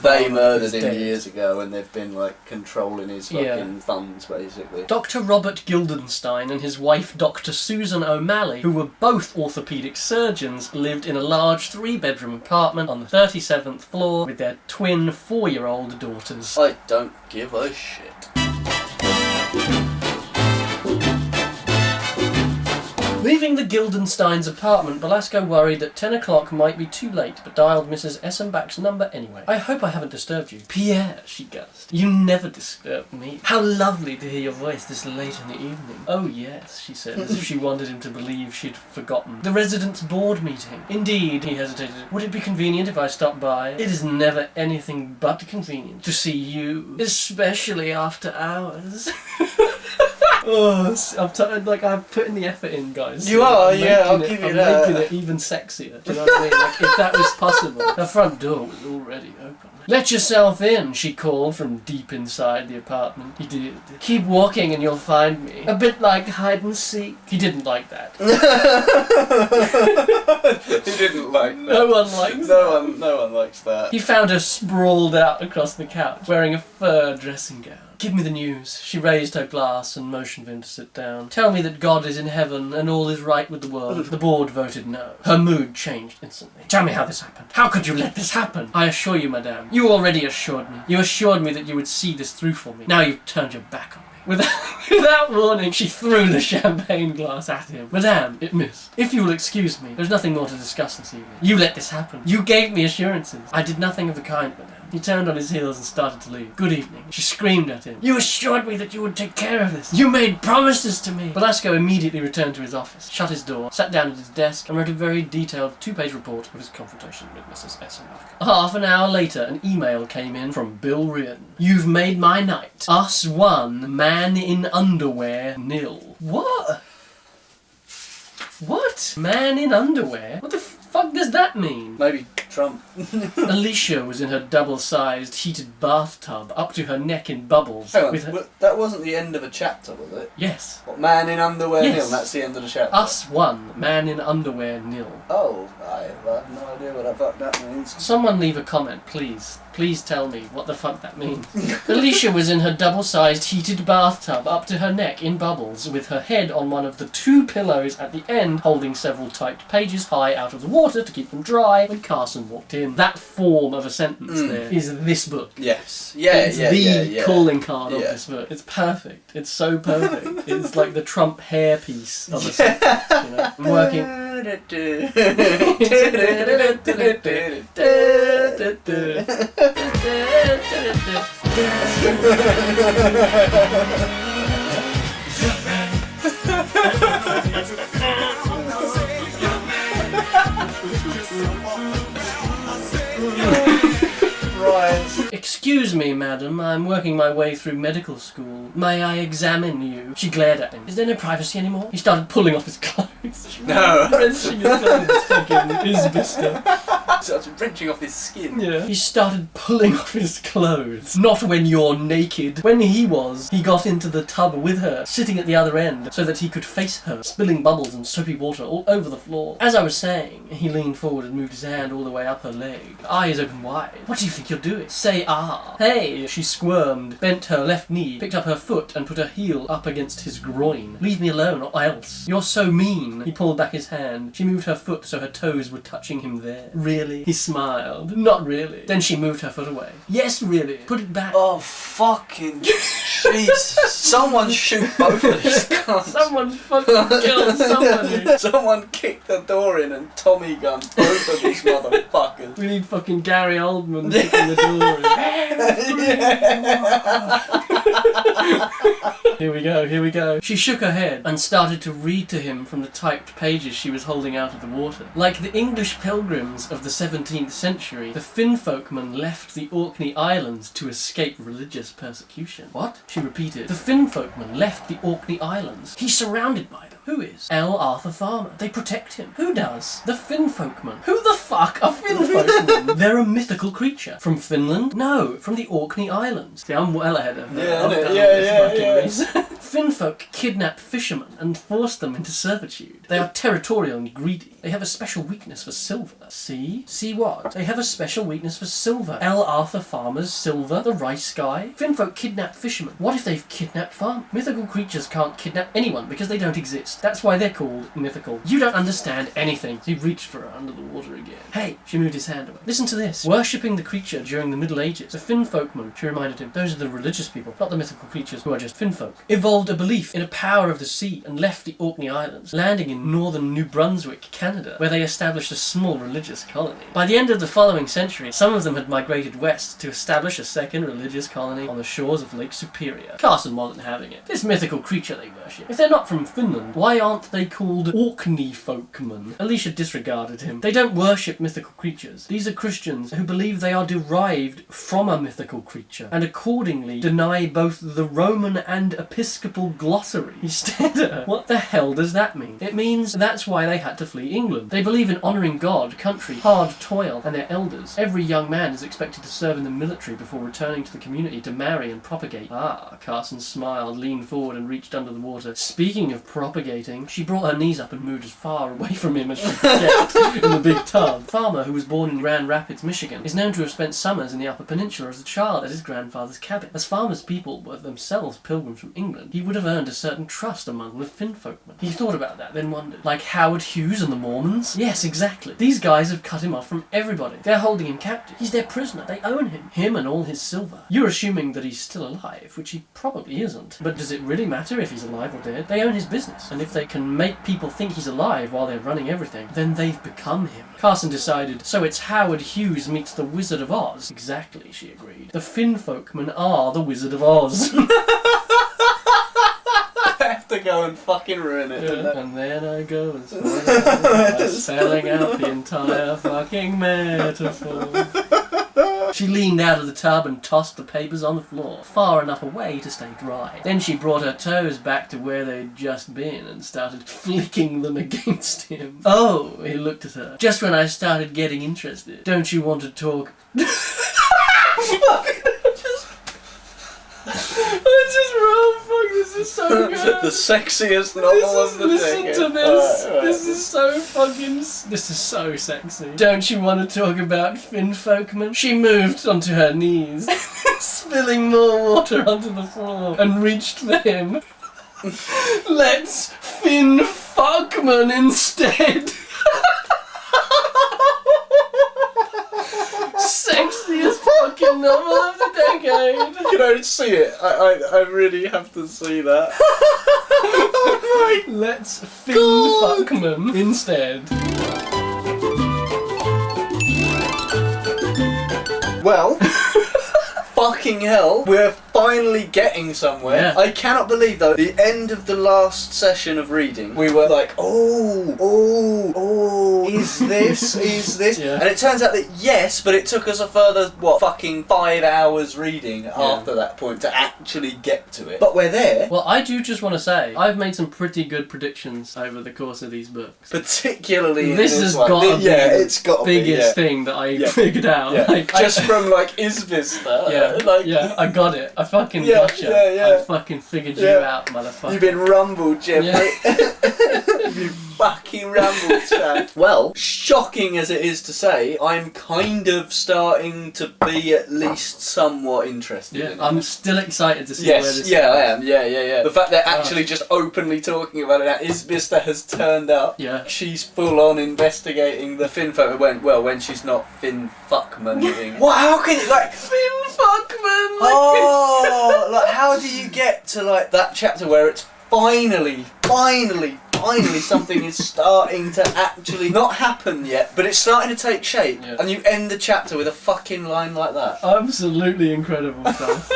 Speaker 3: They murdered him years ago and they've been like controlling his fucking funds basically.
Speaker 2: Dr. Robert Gildenstein and his wife Dr. Susan O'Malley, who were both orthopaedic surgeons, lived in a large 3-bedroom apartment on the 37th floor with their twin 4-year-old daughters.
Speaker 3: I don't give a shit.
Speaker 2: Leaving the Gildensteins' apartment, Belasco worried that 10 o'clock might be too late, but dialed Mrs. Essenbach's number anyway. I hope I haven't disturbed you. Pierre, she gasped. You never disturb me. How lovely to hear your voice this late in the evening. Oh yes, she said, as if she wanted him to believe she'd forgotten. The residents' board meeting. Indeed, he hesitated. Would it be convenient if I stopped by? It is never anything but convenient to see you, especially after hours. Oh, I'm putting the effort in, guys.
Speaker 3: You are, yeah, I'll give you that.
Speaker 2: I'm making it even sexier. Do you know what I mean? Like, if that was possible. The front door was already open. Let yourself in, she called from deep inside the apartment. He did. Keep walking and you'll find me. A bit like hide and seek. He didn't like that.
Speaker 3: He didn't like that.
Speaker 2: No one likes that.
Speaker 3: No one likes that.
Speaker 2: He found her sprawled out across the couch, wearing a fur dressing gown. Give me the news. She raised her glass and motioned for him to sit down. Tell me that God is in heaven and all is right with the world. The board voted no. Her mood changed instantly. Tell me how this happened. How could you let this happen? I assure you, madame. You already assured me. You assured me that you would see this through for me. Now you've turned your back on me. Without warning, she threw the champagne glass at him. Madame, it missed. If you will excuse me, there's nothing more to discuss this evening. You let this happen. You gave me assurances. I did nothing of the kind, madame. He turned on his heels and started to leave. Good evening. She screamed at him. You assured me that you would take care of this. You made promises to me. Belasco immediately returned to his office, shut his door, sat down at his desk, and wrote a very detailed 2-page report of his confrontation with Mrs. Essenbach. Half an hour later, an email came in from Bill Riordan. You've made my night. Us 1, man in underwear 0. What? What? Man in underwear? What the fuck does that mean?
Speaker 3: Maybe Trump.
Speaker 2: Alicia was in her double-sized heated bathtub, up to her neck in bubbles.
Speaker 3: Hang on,
Speaker 2: with her...
Speaker 3: that wasn't the end of a chapter, was it?
Speaker 2: Yes.
Speaker 3: What, man in underwear
Speaker 2: Yes.
Speaker 3: nil, that's the end of the chapter?
Speaker 2: Us 1, man in underwear nil.
Speaker 3: Oh, I have no idea what the fuck that means.
Speaker 2: Someone leave a comment, please. Please tell me what the fuck that means. Alicia was in her double-sized heated bathtub, up to her neck in bubbles, with her head on one of the 2 pillows at the end, holding several typed pages high out of the water to keep them dry, when Carson walked in. That form of a sentence there is this book.
Speaker 3: Yes. Yeah,
Speaker 2: It's the calling card of
Speaker 3: Yeah.
Speaker 2: this book. It's perfect. It's so perfect. It's like the Trump hairpiece of a sentence, you know. I'm working... Excuse me, madam, I'm working my way through medical school. May I examine you? She glared at him. Is there no privacy anymore? He started pulling off his clothes.
Speaker 3: No.
Speaker 2: Wrenching his clothes, fucking Isbister.
Speaker 3: Started wrenching off his skin.
Speaker 2: Yeah. He started pulling off his clothes. Not when you're naked. When he was, he got into the tub with her, sitting at the other end, so that he could face her, spilling bubbles and soapy water all over the floor. As I was saying, he leaned forward and moved his hand all the way up her leg. Eyes open wide. What do you think you're doing? Say ah. Hey! She squirmed, bent her left knee, picked up her foot and put her heel up against his groin. Leave me alone or else. You're so mean. He pulled back his hand. She moved her foot so her toes were touching him there. Really? He smiled. Not really. Then she moved her foot away. Yes, really. Put it back.
Speaker 3: Oh, fucking Jesus. Someone shoot both of these cunts.
Speaker 2: Someone fucking killed somebody.
Speaker 3: Someone kicked the door in and Tommy gunned both of these motherfuckers.
Speaker 2: We need fucking Gary Oldman kicking the door in. Here we go, here we go. She shook her head and started to read to him from the typed pages she was holding out of the water. Like the English pilgrims of the 17th century, the Finfolkmen left the Orkney Islands to escape religious persecution. What? She repeated. The Finfolkmen left the Orkney Islands. He's surrounded by them. Who is? L. Arthur Farmer. They protect him. Who does? The Finfolkmen. Who the fuck are Finfolkmen? They're a mythical creature. From Finland? No, from the Orkney Islands. See, I'm well ahead of her.
Speaker 3: Yeah.
Speaker 2: Finfolk kidnap fishermen and force them into servitude. They are territorial and greedy. They have a special weakness for silver. See? See what? They have a special weakness for silver. L. Arthur Farmer's silver? The rice guy? Finfolk kidnap fishermen. What if they've kidnapped farmers? Mythical creatures can't kidnap anyone because they don't exist. That's why they're called mythical. You don't understand anything. He reached for her under the water again. Hey! She moved his hand away. Listen to this. Worshipping the creature during the Middle Ages. The Finfolkmen, she reminded him. Those are the religious people, not the mythical creatures who are just Finfolk. Evolved a belief in a power of the sea and left the Orkney Islands, landing in northern New Brunswick, Canada, where they established a small religious colony. By the end of the following century, some of them had migrated west to establish a second religious colony on the shores of Lake Superior. Carson wasn't having it. This mythical creature they worship. If they're not from Finland, why aren't they called Orkney folkmen? Alicia disregarded him. They don't worship mythical creatures. These are Christians who believe they are derived from a mythical creature, and accordingly deny both the Roman and Episcopal glossary. He stared at her. What the hell does that mean? It means that's why they had to flee England. They believe in honouring God, country, hard toil, and their elders. Every young man is expected to serve in the military before returning to the community to marry and propagate. Ah, Carson smiled, leaned forward and reached under the water. Speaking of propagating, she brought her knees up and moved as far away from him as she could get in the big tub. Farmer, who was born in Grand Rapids, Michigan, is known to have spent summers in the Upper Peninsula as a child at his grandfather's cabin. As Farmer's people were themselves pilgrims from England, he would have earned a certain trust among the Finfolkmen. He thought about that, then wondered. Like Howard Hughes and the Mormons? Yes, exactly. These guys have cut him off from everybody. They're holding him captive. He's their prisoner. They own him. Him and all his silver. You're assuming that he's still alive, which he probably isn't. But does it really matter if he's alive or dead? They own his business, and if they can make people think he's alive while they're running everything, then they've become him. Carson decided, so it's Howard Hughes meets the Wizard of Oz. Exactly, she agreed. The Finfolkmen are the Wizard of Oz.
Speaker 3: I have to go and fucking ruin it.
Speaker 2: Yeah. And then I go and spelling out the entire fucking metaphor. She leaned out of the tub and tossed the papers on the floor, far enough away to stay dry. Then she brought her toes back to where they'd just been and started flicking them against him. Oh, he looked at her. Just when I started getting interested. Don't you want to talk? I just wrong. Fuck, this is so good.
Speaker 3: The sexiest novel of the decade.
Speaker 2: Listen to this. This is so fucking. This is so sexy. Don't you want to talk about Finn Folkman? She moved onto her knees, spilling more water onto the floor, and reached for him. Let's Finn Folkman instead. Sexiest fucking novel of the decade.
Speaker 3: You don't see it. I really have to see that.
Speaker 2: Let's Finn Folkman instead.
Speaker 3: Well, fucking hell, we're finally getting somewhere.
Speaker 2: Yeah.
Speaker 3: I cannot believe, though, the end of the last session of reading, we were like, is this?
Speaker 2: Yeah.
Speaker 3: And it turns out that yes, but it took us a further, fucking 5 hours reading after that point to actually get to it. But we're there.
Speaker 2: Well, I do just want to say, I've made some pretty good predictions over the course of these books.
Speaker 3: Particularly in
Speaker 2: This has got to be
Speaker 3: it's got
Speaker 2: the biggest thing that I figured out.
Speaker 3: Yeah.
Speaker 2: Like,
Speaker 3: Just from, like, Isbista.
Speaker 2: I got it. I fucking
Speaker 3: Yeah,
Speaker 2: gotcha.
Speaker 3: yeah.
Speaker 2: I fucking figured you
Speaker 3: Yeah.
Speaker 2: out, motherfucker.
Speaker 3: You've been rumbled, Jeffrey.
Speaker 2: Yeah.
Speaker 3: You fucking rumbled, Chad. Well, shocking as it is to say, I'm kind of starting to be at least somewhat interested in it.
Speaker 2: I'm still excited to see where this
Speaker 3: I am. Yeah. The fact they're actually just openly talking about it now. Isbista has turned up.
Speaker 2: Yeah.
Speaker 3: She's full on investigating the Finn photo when she's not Finn Fuckman. What? How can you, like,
Speaker 2: Finn Fuckman!
Speaker 3: oh, like, how do you get to, like, that chapter where it's finally something is starting to actually not happen yet, but it's starting to take shape, and you end the chapter with a fucking line like that?
Speaker 2: Absolutely incredible stuff.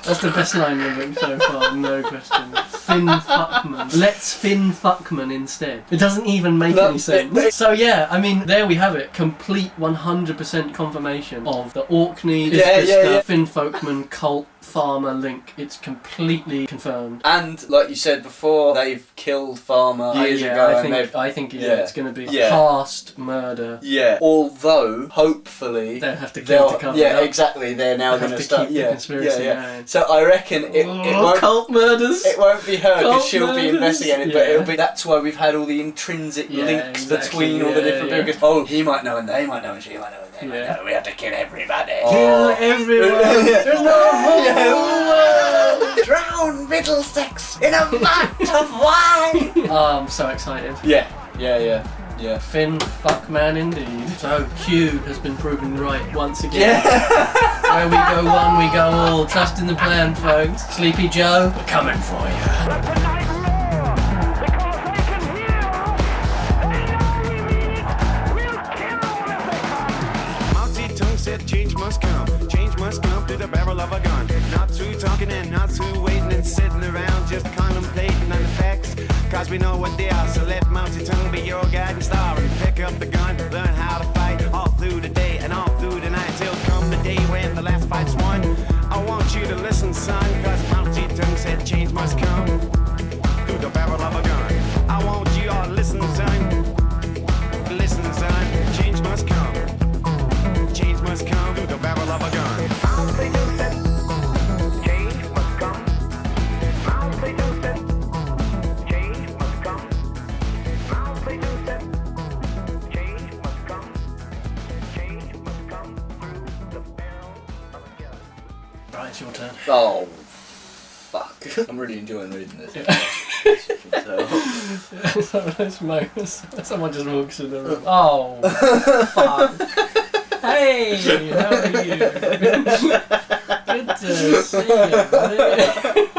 Speaker 2: That's the best line in the book so far, no question. Finn Fuckman. Let's Finn Fuckman instead. It doesn't even make any sense. So yeah, I mean, there we have it. Complete 100% confirmation of the Orkney, Finn Folkman cult Farmer link. It's completely confirmed.
Speaker 3: And like you said before, they've killed Farmer years ago.
Speaker 2: I think it's going to be past murder.
Speaker 3: Yeah. Although, hopefully,
Speaker 2: they'll have to kill to cover it up.
Speaker 3: Exactly. They're now going to start.
Speaker 2: Keep the conspiracy going.
Speaker 3: So I reckon it won't.
Speaker 2: Cult murders.
Speaker 3: It won't be her because she'll be investigating.
Speaker 2: Yeah.
Speaker 3: But it'll be. That's why we've had all the intrinsic links between all the different people. Oh, he might know, and they might know, and she might know. We have to kill everybody.
Speaker 2: Kill everyone. There's no hope.
Speaker 3: Drown Middlesex in a vat of wine.
Speaker 2: Oh, I'm so excited.
Speaker 3: Yeah.
Speaker 2: Finn Fuckman indeed. So Q has been proven right once again. Where we go one, we go all. Trust in the plan, folks. Sleepy Joe, we're coming for you.
Speaker 10: Change must come through the barrel of a gun. Not through talking and not through waiting and sitting around just contemplating on the facts, cause we know what they are. So let Mousy Tongue be your guiding star and pick up the gun, learn how to fight all through the day and all through the night till come the day when the last fight's won. I want you to listen, son, cause Mousy Tongue said change must come through the barrel of a gun. I want you all to listen, son. Listen, son, change must come. Change must come through the barrel of a gun. Change must come. Change must come. Change must come. Change must come through the barrel of a gun.
Speaker 2: Right, it's your turn.
Speaker 3: Oh, fuck. I'm really enjoying reading this.
Speaker 2: Some of those moments. Someone just walks in the room. Oh, fuck. Hey, how are you? Good to see you, buddy.